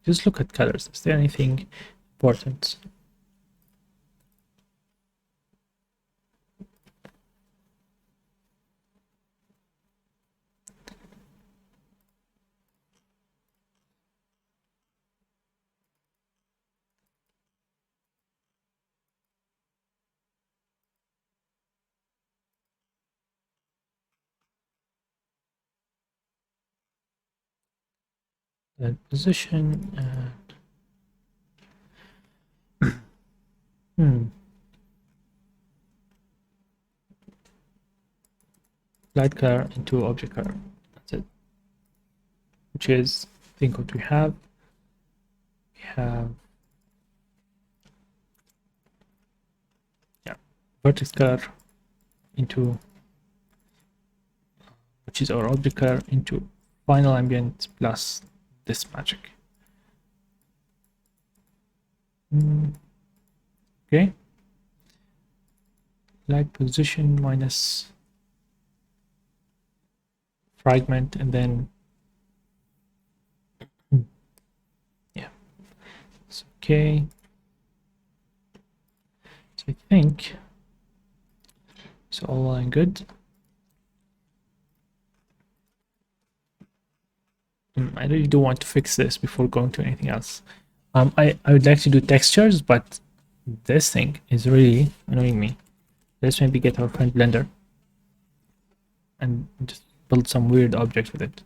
Just look at colors. Is there anything important? The position and light color into object color. That's it. Which is, I think, what we have. We have vertex color into, which is our object color, into final ambient plus this magic. Okay. Light position minus fragment, and then yeah, it's okay. So I think it's all well and good. I really do want to fix this before going to anything else. I would like to do textures, but this thing is really annoying me. Let's maybe get our friend Blender and just build some weird object with it.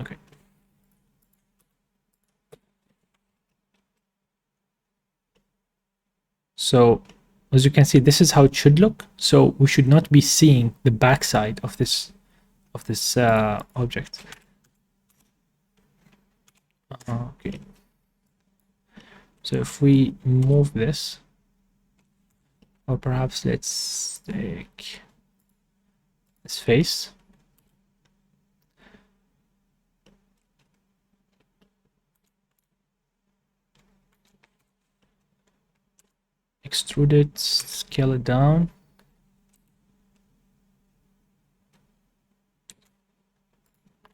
Okay. So as you can see, this is how it should look. So we should not be seeing the backside of this object. Okay. So if we move this, or perhaps let's take this face. Extrude it, scale it down.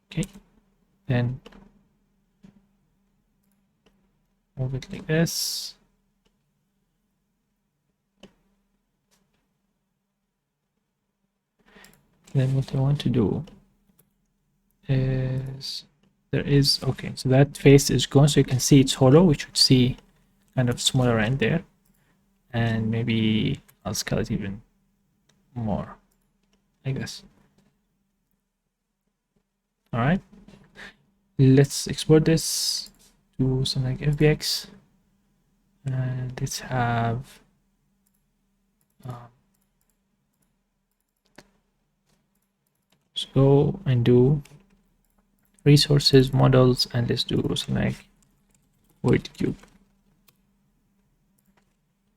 Okay, then move it like this. Then what I want to do is okay, so that face is gone, so you can see it's hollow. We should see kind of smaller end there, and maybe I'll scale it even more like this. All right, let's export this to something like FBX, and let's have let's go and do resources, models, and let's do something like void cube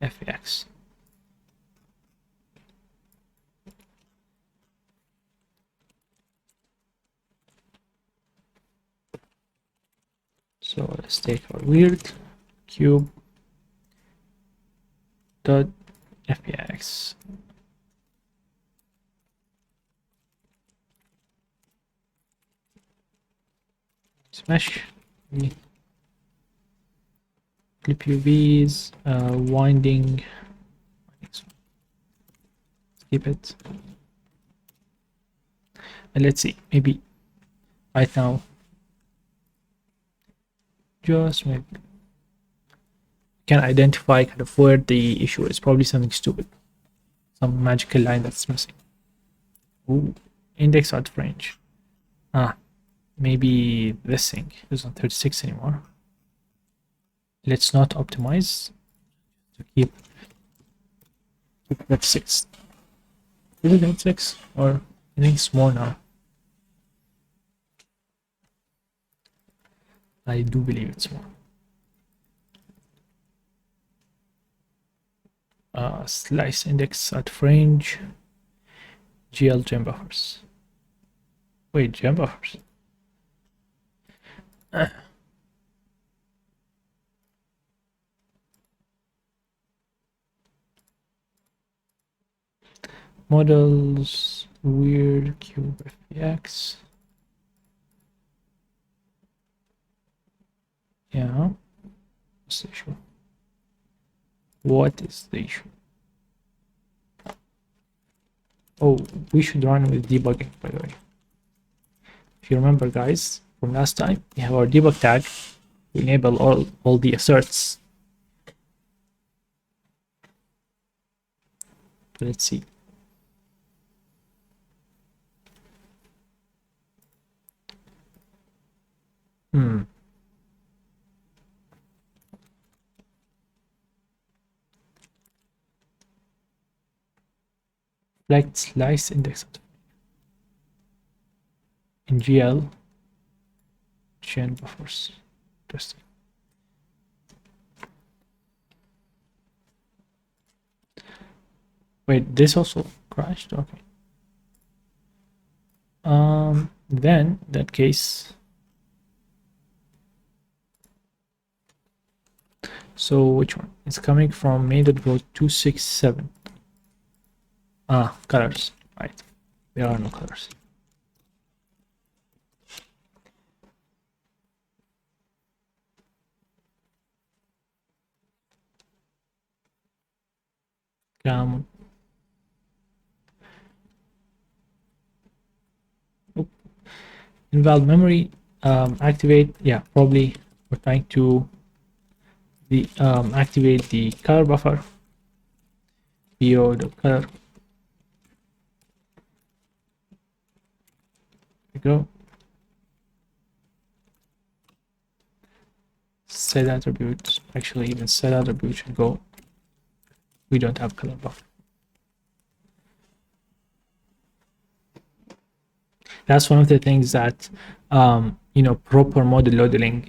FBX. So let's take our weird cube dot FBX. Smash. Clip UVs, winding. Skip it. And let's see, maybe right now, just maybe can identify kind of where the issue is. Probably something stupid, some magical line that's missing. Ooh, index out of range. Maybe this thing isn't 36 anymore. Let's not optimize to keep 36. Is it 36 or I think it's more now? I do believe it's more. Slice index out of range. GL gem buffers. Wait, gem buffers. Models, weird cube FBX. Yeah. What's the issue? What is the issue? Oh, we should run with debugging, by the way. If you remember, guys, from last time, we have our debug tag. We enable all the asserts. Let's see. Flagged slice index in GL chain buffers. Interesting. Wait, this also crashed? Okay. Then in that case, so which one? It's coming from main.row 267. Colors, right? There are no colors. Come on. Oh. Invalid memory. Activate. Yeah, probably we're trying to activate the color buffer. BO.color. There we go. Set attribute. Actually, even set attribute should go. We don't have color buffer. That's one of the things that proper model loading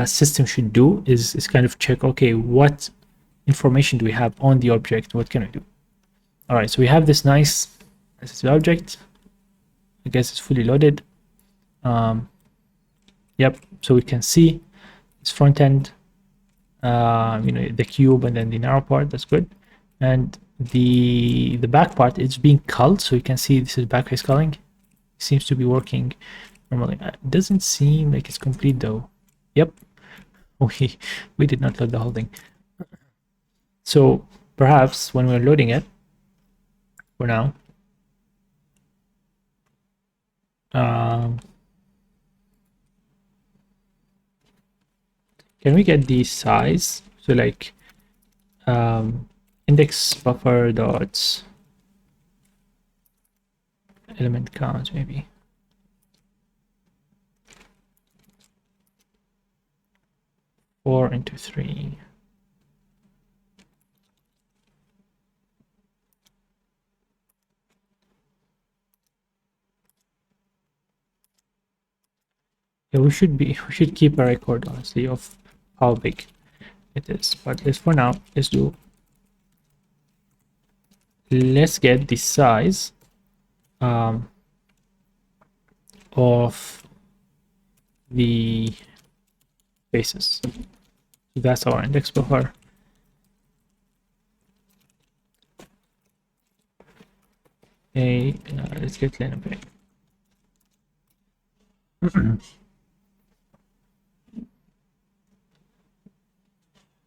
system should do is kind of check, okay, what information do we have on the object? What can we do? All right, so we have this nice object. I guess it's fully loaded. Yep, so we can see its front end, the cube and then the narrow part. That's good. And the back part is being culled, so you can see this is backface culling. It seems to be working normally. It doesn't seem like it's complete though. Yep, we did not load the whole thing. So perhaps when we're loading it for now, can we get the size? So like index buffer dots element count maybe. Four into 3. Yeah, we should keep a record honestly of how big it is. But for now, let's get the size of the faces. So that's our index buffer. Let's get nMage.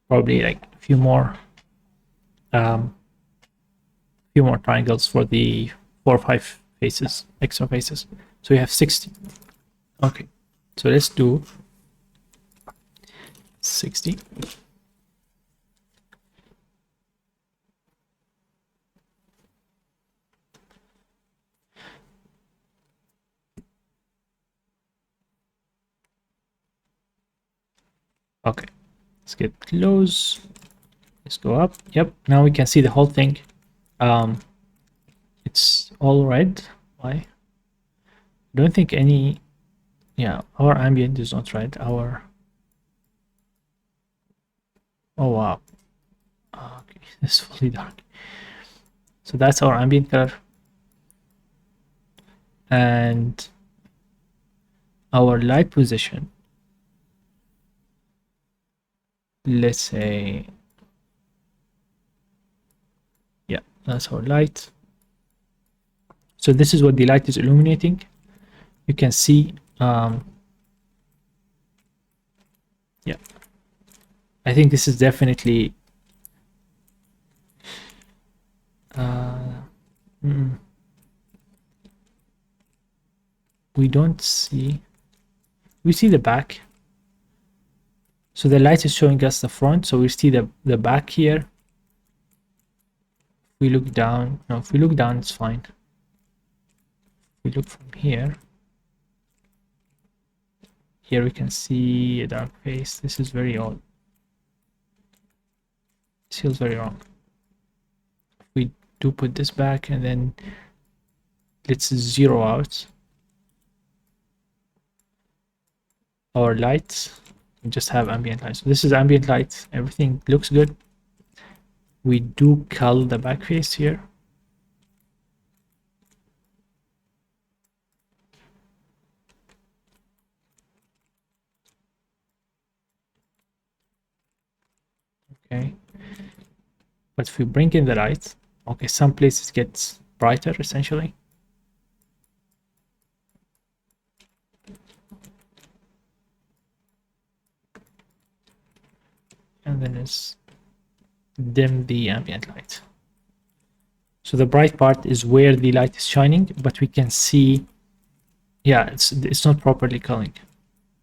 Probably like a few more triangles for the 4 or 5 faces, extra faces. So we have 60. Okay, so let's do 60. Okay, let's get close. Let's go up. Yep, now we can see the whole thing. It's all red. Why? I don't think any. Yeah, our ambient is not red. Our. Oh wow. Okay, it's fully dark. So that's our ambient color. And our light position, let's say, yeah, that's our light. So this is what the light is illuminating. You can see, yeah, I think this is definitely we don't see, we see the back. So the light is showing us the front, so we see the back here. If we look down, no, if we look down, it's fine. If we look from here, we can see a dark face. This is very odd. This feels very wrong. If we do put this back and then let's zero out our lights and just have ambient light. So this is ambient light. Everything looks good. We do cull the back face here. Okay. But if we bring in the light, okay, some places get brighter essentially. And then let's dim the ambient light. So the bright part is where the light is shining, but we can see, yeah, it's not properly culling.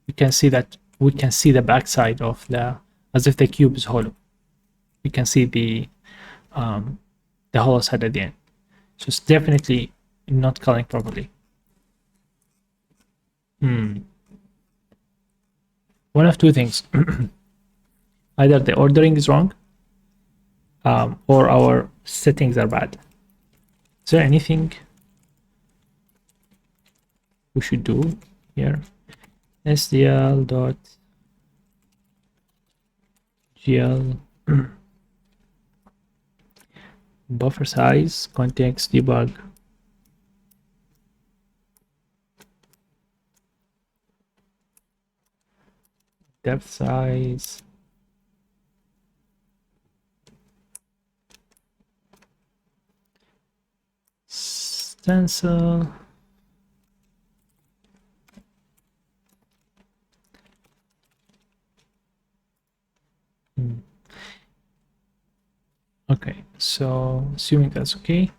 We can see that, we can see the backside of the, as if the cube is hollow. We can see the hollow side at the end. So it's definitely not culling properly. One of two things. Either the ordering is wrong, or our settings are bad. Is there anything we should do here? sdl.gl buffer size, context, debug. Depth size. Stencil. Okay, so assuming that's okay,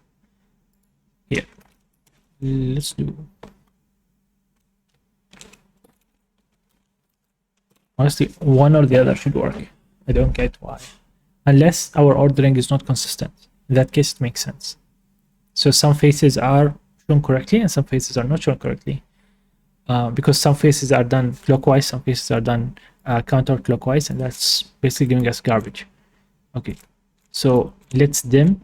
here, let's do. Honestly, one or the other should work. I don't get why. Unless our ordering is not consistent. In that case, it makes sense. So some faces are shown correctly and some faces are not shown correctly. Because some faces are done clockwise, some faces are done counterclockwise, and that's basically giving us garbage. Okay, so let's dim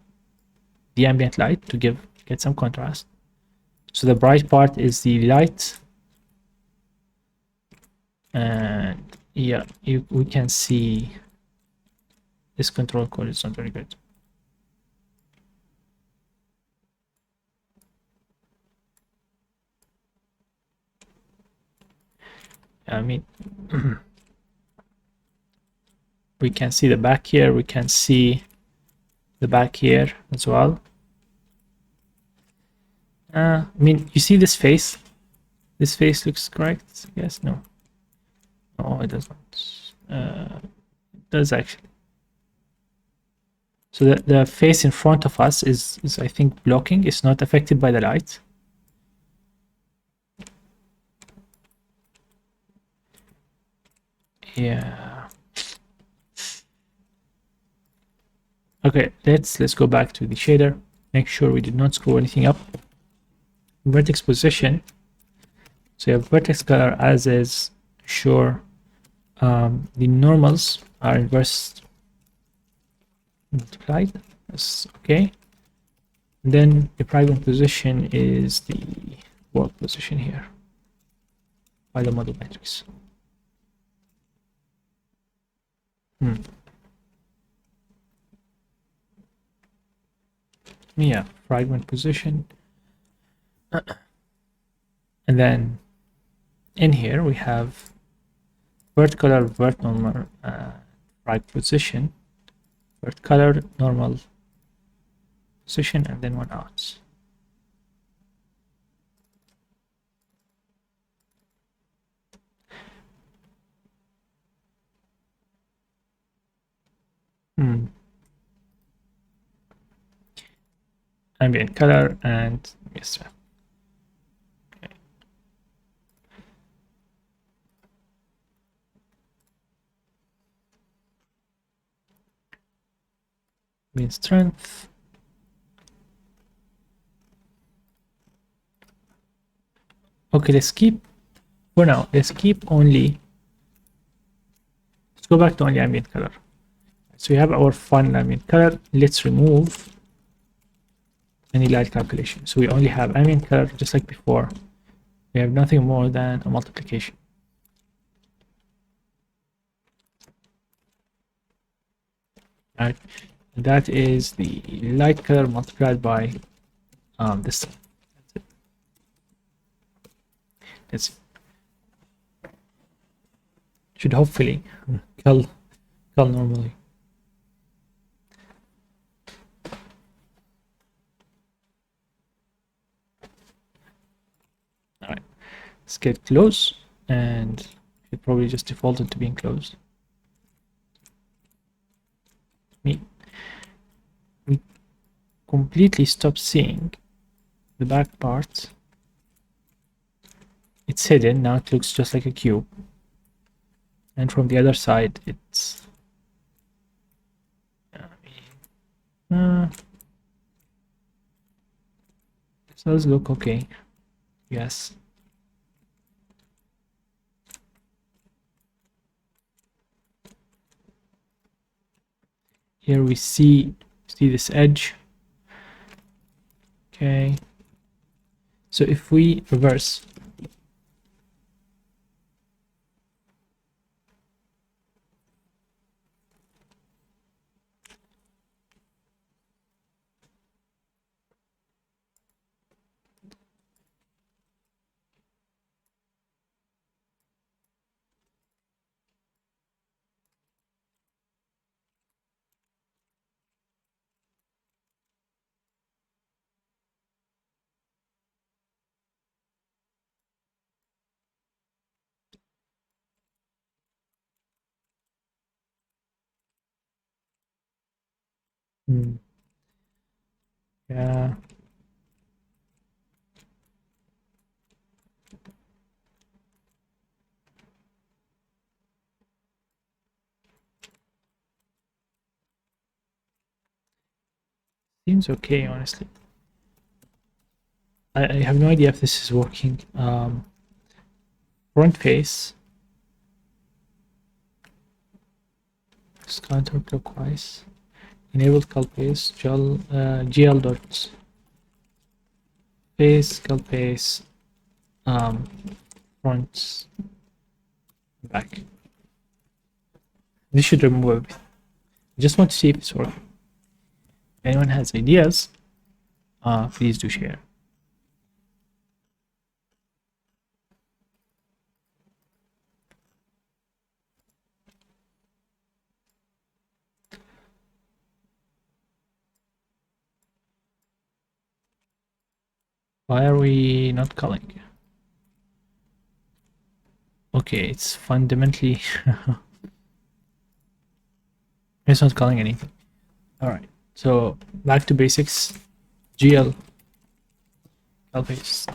the ambient light to get some contrast. So the bright part is the light, and yeah, we can see this control code is not very good. I mean, we can see the back here, we can see the back here as well. I mean, you see this face? This face looks correct? Yes, no. No, it doesn't. It does actually. So the face in front of us is I think blocking. It's not affected by the light. Yeah. Okay, let's go back to the shader. Make sure we did not screw anything up. Vertex position. So you have vertex color as is. Sure. The normals are inverse multiplied. That's okay. And then the fragment position is the world position here by the model matrix. Yeah, fragment position. And then in here we have vert color, vert normal, frag position, vert color, normal position, and then one out. Ambient color and yes. Okay. Mean strength. Okay, let's keep for now. Let's keep only. Let's go back to only ambient color. So we have our fun ambient color. Let's remove any light calculation. So we only have ambient color, just like before. We have nothing more than a multiplication. All right, that is the light color multiplied by this. That's it. Let's should hopefully cull normally. All right, let's get close, and it probably just defaulted to being closed. We completely stop seeing the back part, it's hidden. Now it looks just like a cube. And from the other side, it's this does look okay. Yes. Here we see this edge. Okay. So if we reverse, yeah, seems okay, honestly. I have no idea if this is working. Front face is counterclockwise. Enabled cull face, gl dot face, cull face, front, back. This should remove everything. I just want to see if it's working. If anyone has ideas, please do share. Why are we not culling? Okay, it's fundamentally it's not culling anything. All right, so back to basics. GL cull face.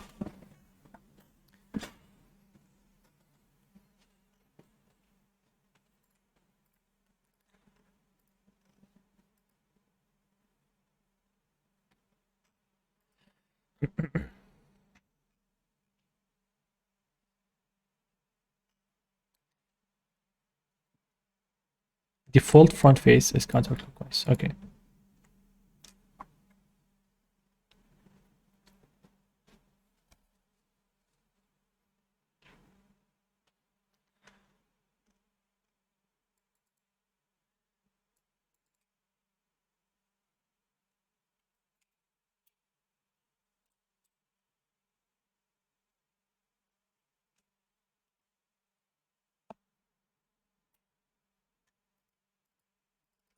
Default front face is counterclockwise. Okay.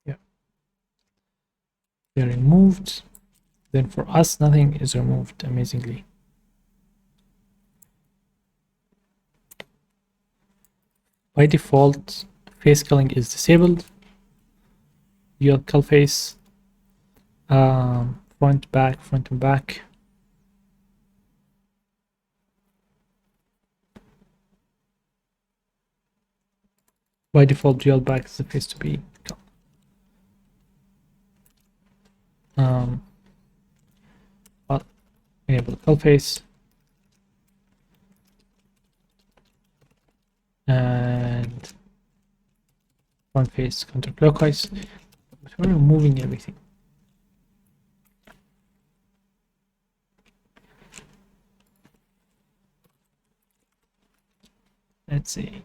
Yeah. They're removed. Then for us, nothing is removed, amazingly. By default, face culling is disabled. Dual cull face, front, back, front and back. By default, dual back is the face to be culled. Enable cull face. And front face counterclockwise. But we're removing everything. Let's see.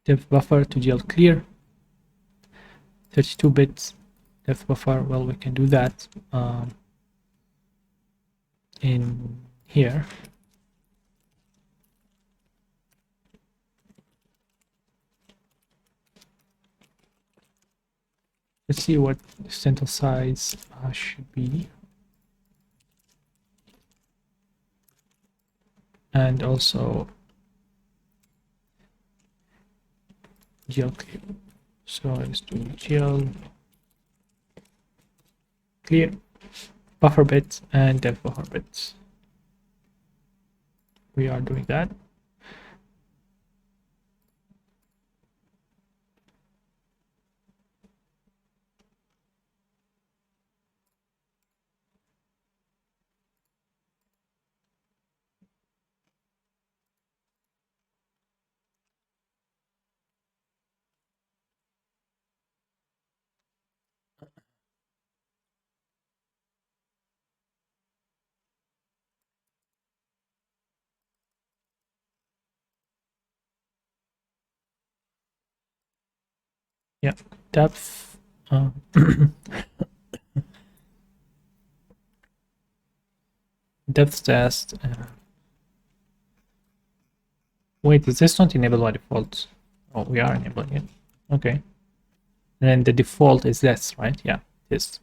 Depth buffer to GL clear. 32 bits depth buffer. Well, we can do that in here. Let's see what the center size should be. And also gl clear. So let's do gl clear buffer bits and dev buffer bits. We are doing that. Yeah, depth. Depth test. Wait, is this not enabled by default? Oh, we are enabling it. Okay. And then the default is this, right? Yeah, it is.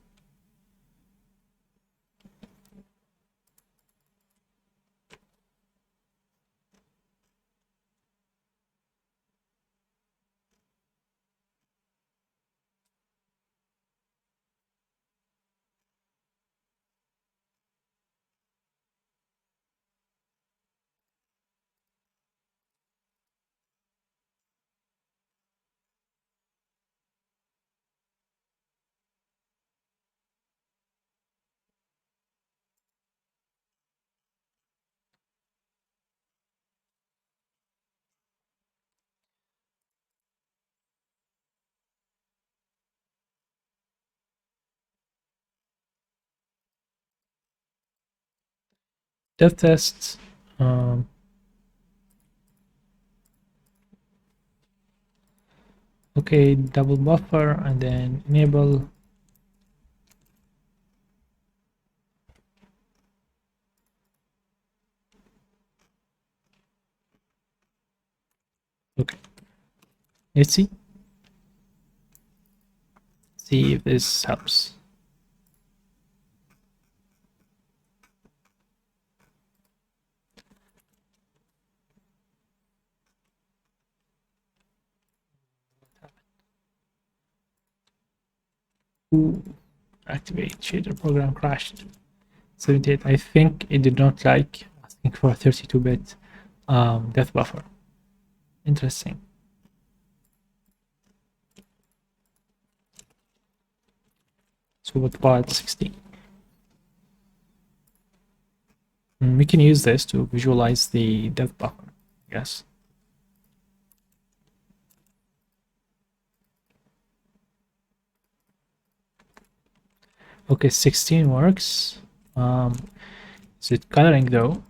Dev test. Okay, double buffer and then enable. Okay, let's see if this helps. Ooh, activate shader program crashed. 78. I think it did not like asking for a 32-bit depth buffer. Interesting. So what about 16? We can use this to visualize the depth buffer, yes. Okay, 16 works. Is it coloring though?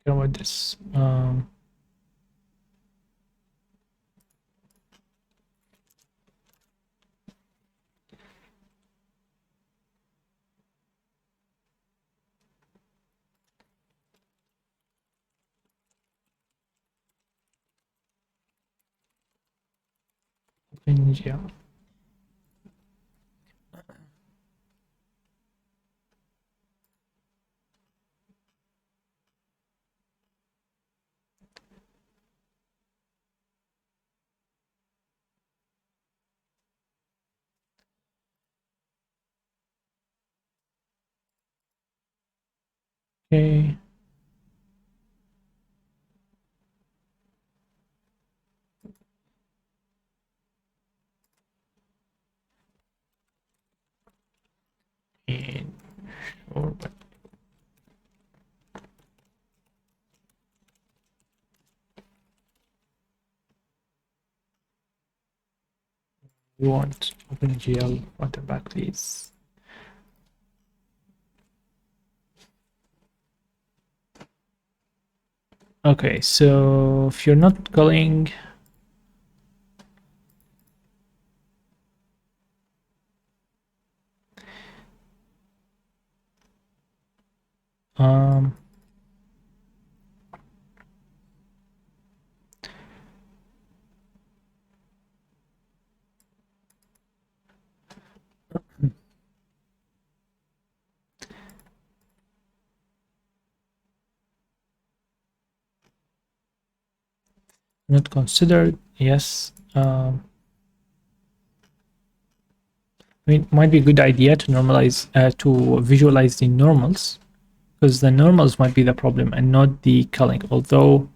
Care about this. Yeah. Okay. And sure, but we want OpenGL front and back, please. Okay, so if you're not calling um Not considered. Yes. I mean, it might be a good idea to normalize, to visualize the normals, because the normals might be the problem and not the culling. Although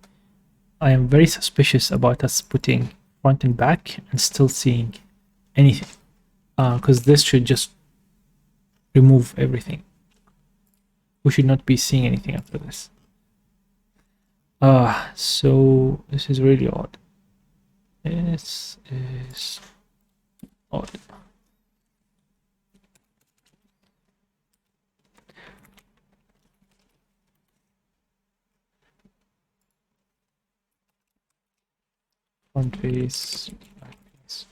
I am very suspicious about us putting front and back and still seeing anything, because this should just remove everything. We should not be seeing anything after this. So this is really odd. This is odd. Front face, back face.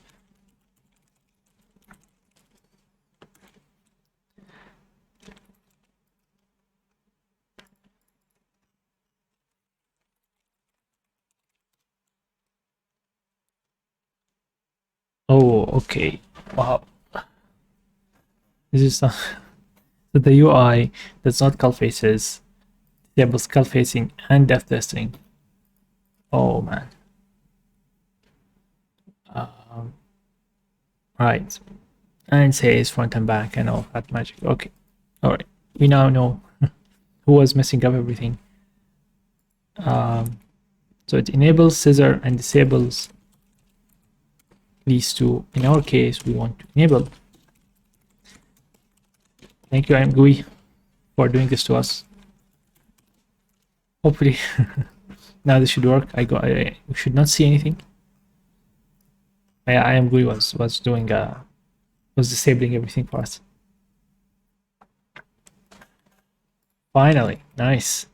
Oh, okay. Wow. This is the UI does not cull faces, disables cull facing and depth testing. Oh man. Right. And says front and back and all that magic. Okay. All right. We now know who was messing up everything. So it enables scissor and disables these two. In our case, we want to enable. Thank you, I'm GUI, for doing this to us. Hopefully, now this should work. We should not see anything. I am GUI was doing was disabling everything for us. Finally, nice.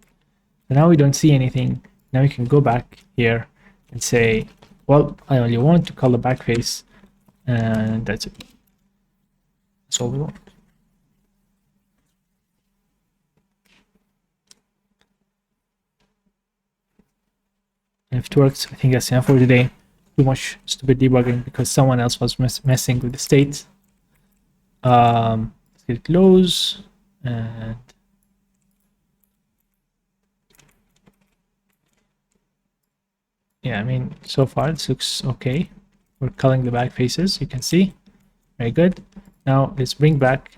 So now we don't see anything. Now we can go back here and say, well, I only want to color the back face, and that's it. That's all we want. And if it works, I think that's enough for today. Too much stupid debugging because someone else was messing with the state. Let's get it close, and yeah, I mean, so far this looks okay. We're coloring the back faces, you can see. Very good. Now let's bring back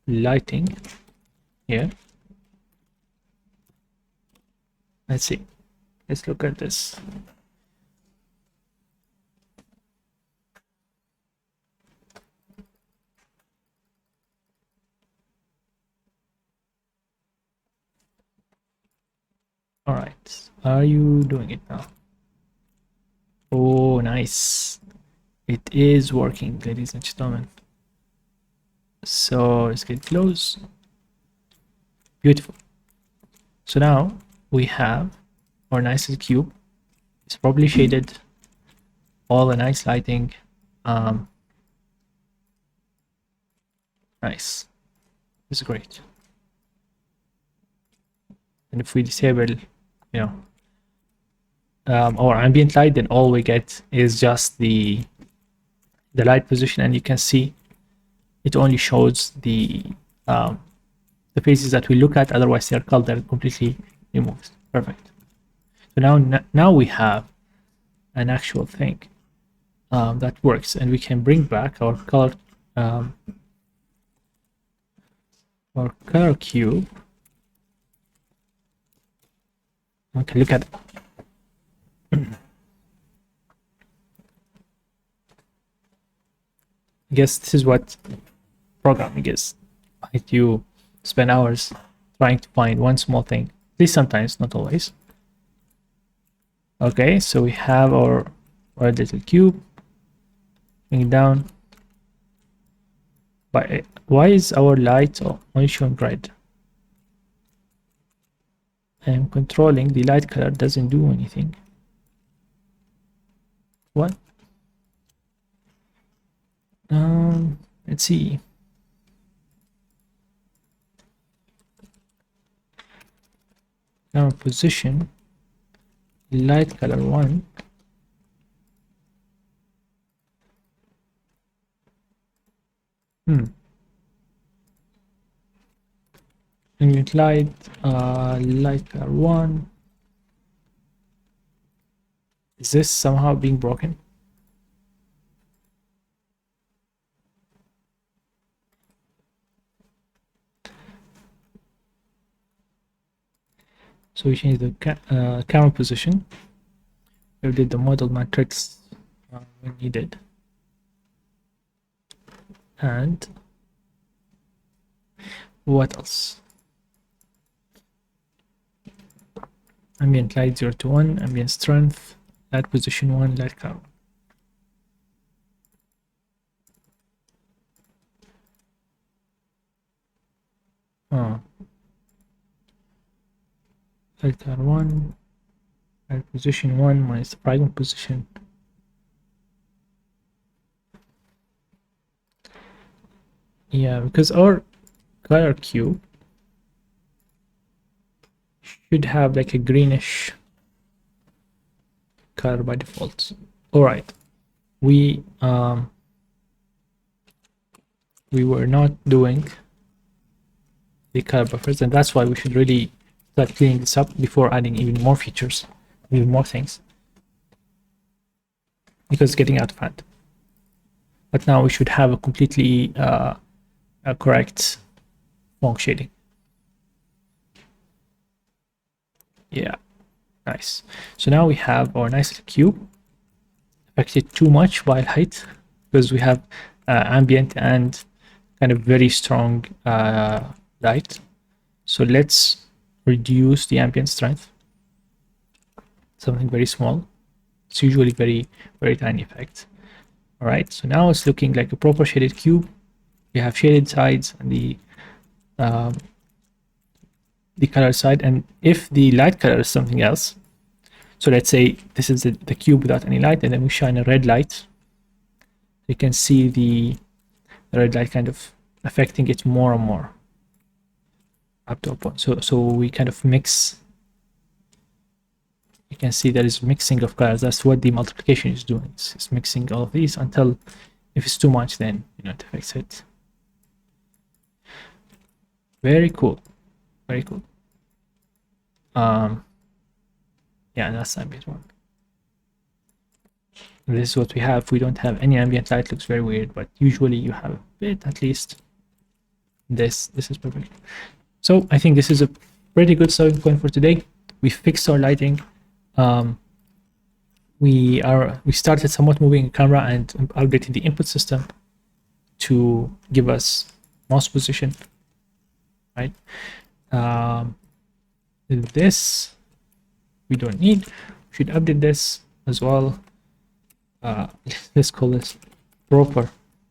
lighting here. Let's see. Let's look at this. All right. Are you doing it now? Oh, nice. It is working, ladies and gentlemen. So let's get close. Beautiful. So now we have our nice little cube. It's probably shaded. All the nice lighting. Nice. This is great. And if we disable, our ambient light, then all we get is just the light position, and you can see it only shows the faces that we look at. Otherwise, they're colored completely removed. Perfect. So now we have an actual thing that works, and we can bring back our color cube. Okay, look at it. I guess this is what programming is. Right? You spend hours trying to find one small thing. At least sometimes, not always. Okay, so we have our little cube. Bring it down. But why is our light only showing red? I am controlling the light color, doesn't do anything. What? Let's see. Now position light color 1. ambient light, light color 1. Is this somehow being broken? So we changed the camera position. We did the model matrix when needed. And what else? Ambient light 0 to 1, ambient strength, light position 1, light color. Light color 1, light position 1 minus the fragment position. Yeah, because our color cube should have like a greenish color by default. All right, we were not doing the color buffers, and that's why we should really start cleaning this up before adding even more features, even more things, because it's getting out of hand. But now we should have a completely correct font shading. Yeah, nice. So now we have our nice little cube, affected too much by light because we have ambient and kind of very strong light. So let's reduce the ambient strength, something very small. It's usually very tiny effect. All right, so now it's looking like a proper shaded cube. We have shaded sides and the color side, and if the light color is something else, so let's say this is the cube without any light, and then we shine a red light, you can see the red light kind of affecting it more and more up to a point. So we kind of mix. You can see there is mixing of colors. That's what the multiplication is doing. It's mixing all of these until if it's too much, then it affects it. Very cool, very cool. Yeah, that's the ambient one. This is what we have. We don't have any ambient light. Looks very weird, but usually you have a bit at least. This is perfect. So I think this is a pretty good starting point for today. We fixed our lighting. We started somewhat moving the camera and updating the input system to give us mouse position, right? This we don't need. We should update this as well. Let's call this proper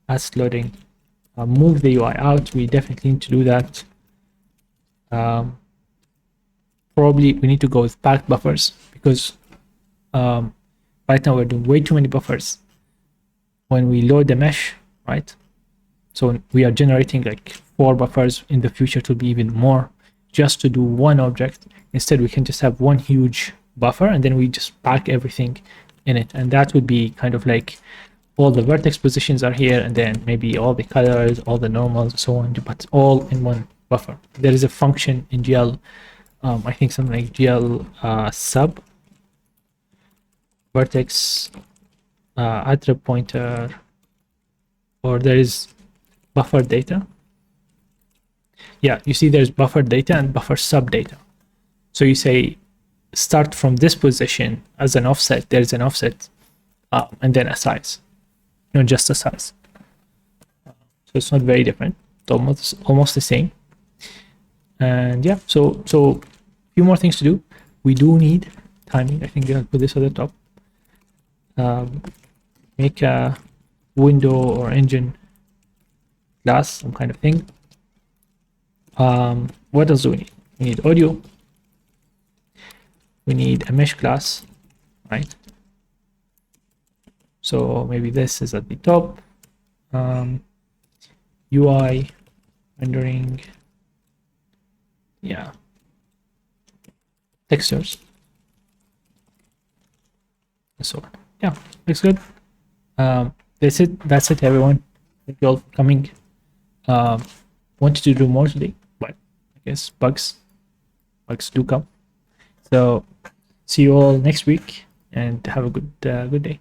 asset loading. Move the UI out. We definitely need to do that. Probably we need to go with packed buffers because right now we're doing way too many buffers when we load the mesh, right? So we are generating like 4 buffers. In the future it will be even more just to do one object. Instead we can just have one huge buffer and then we just pack everything in it, and that would be kind of like all the vertex positions are here, and then maybe all the colors, all the normals, and so on, but all in one buffer. There is a function in GL, I think something like GL sub vertex attrib pointer, or there is buffer data. Yeah, you see there's buffer data and buffer sub data. So you say start from this position as an offset, there's an offset, and then a size, not just a size. So it's not very different, it's almost the same. And yeah, so a few more things to do. We do need timing. I think I'll put this at the top. Make a window or engine class, some kind of thing. What else do we need? We need audio. We need a mesh class, right? So maybe this is at the top. UI rendering, yeah, textures, and so on. Yeah, looks good. That's it, everyone. Thank you all for coming. Wanted to do more today, but I yes, bugs do come. So see you all next week, and have a good day.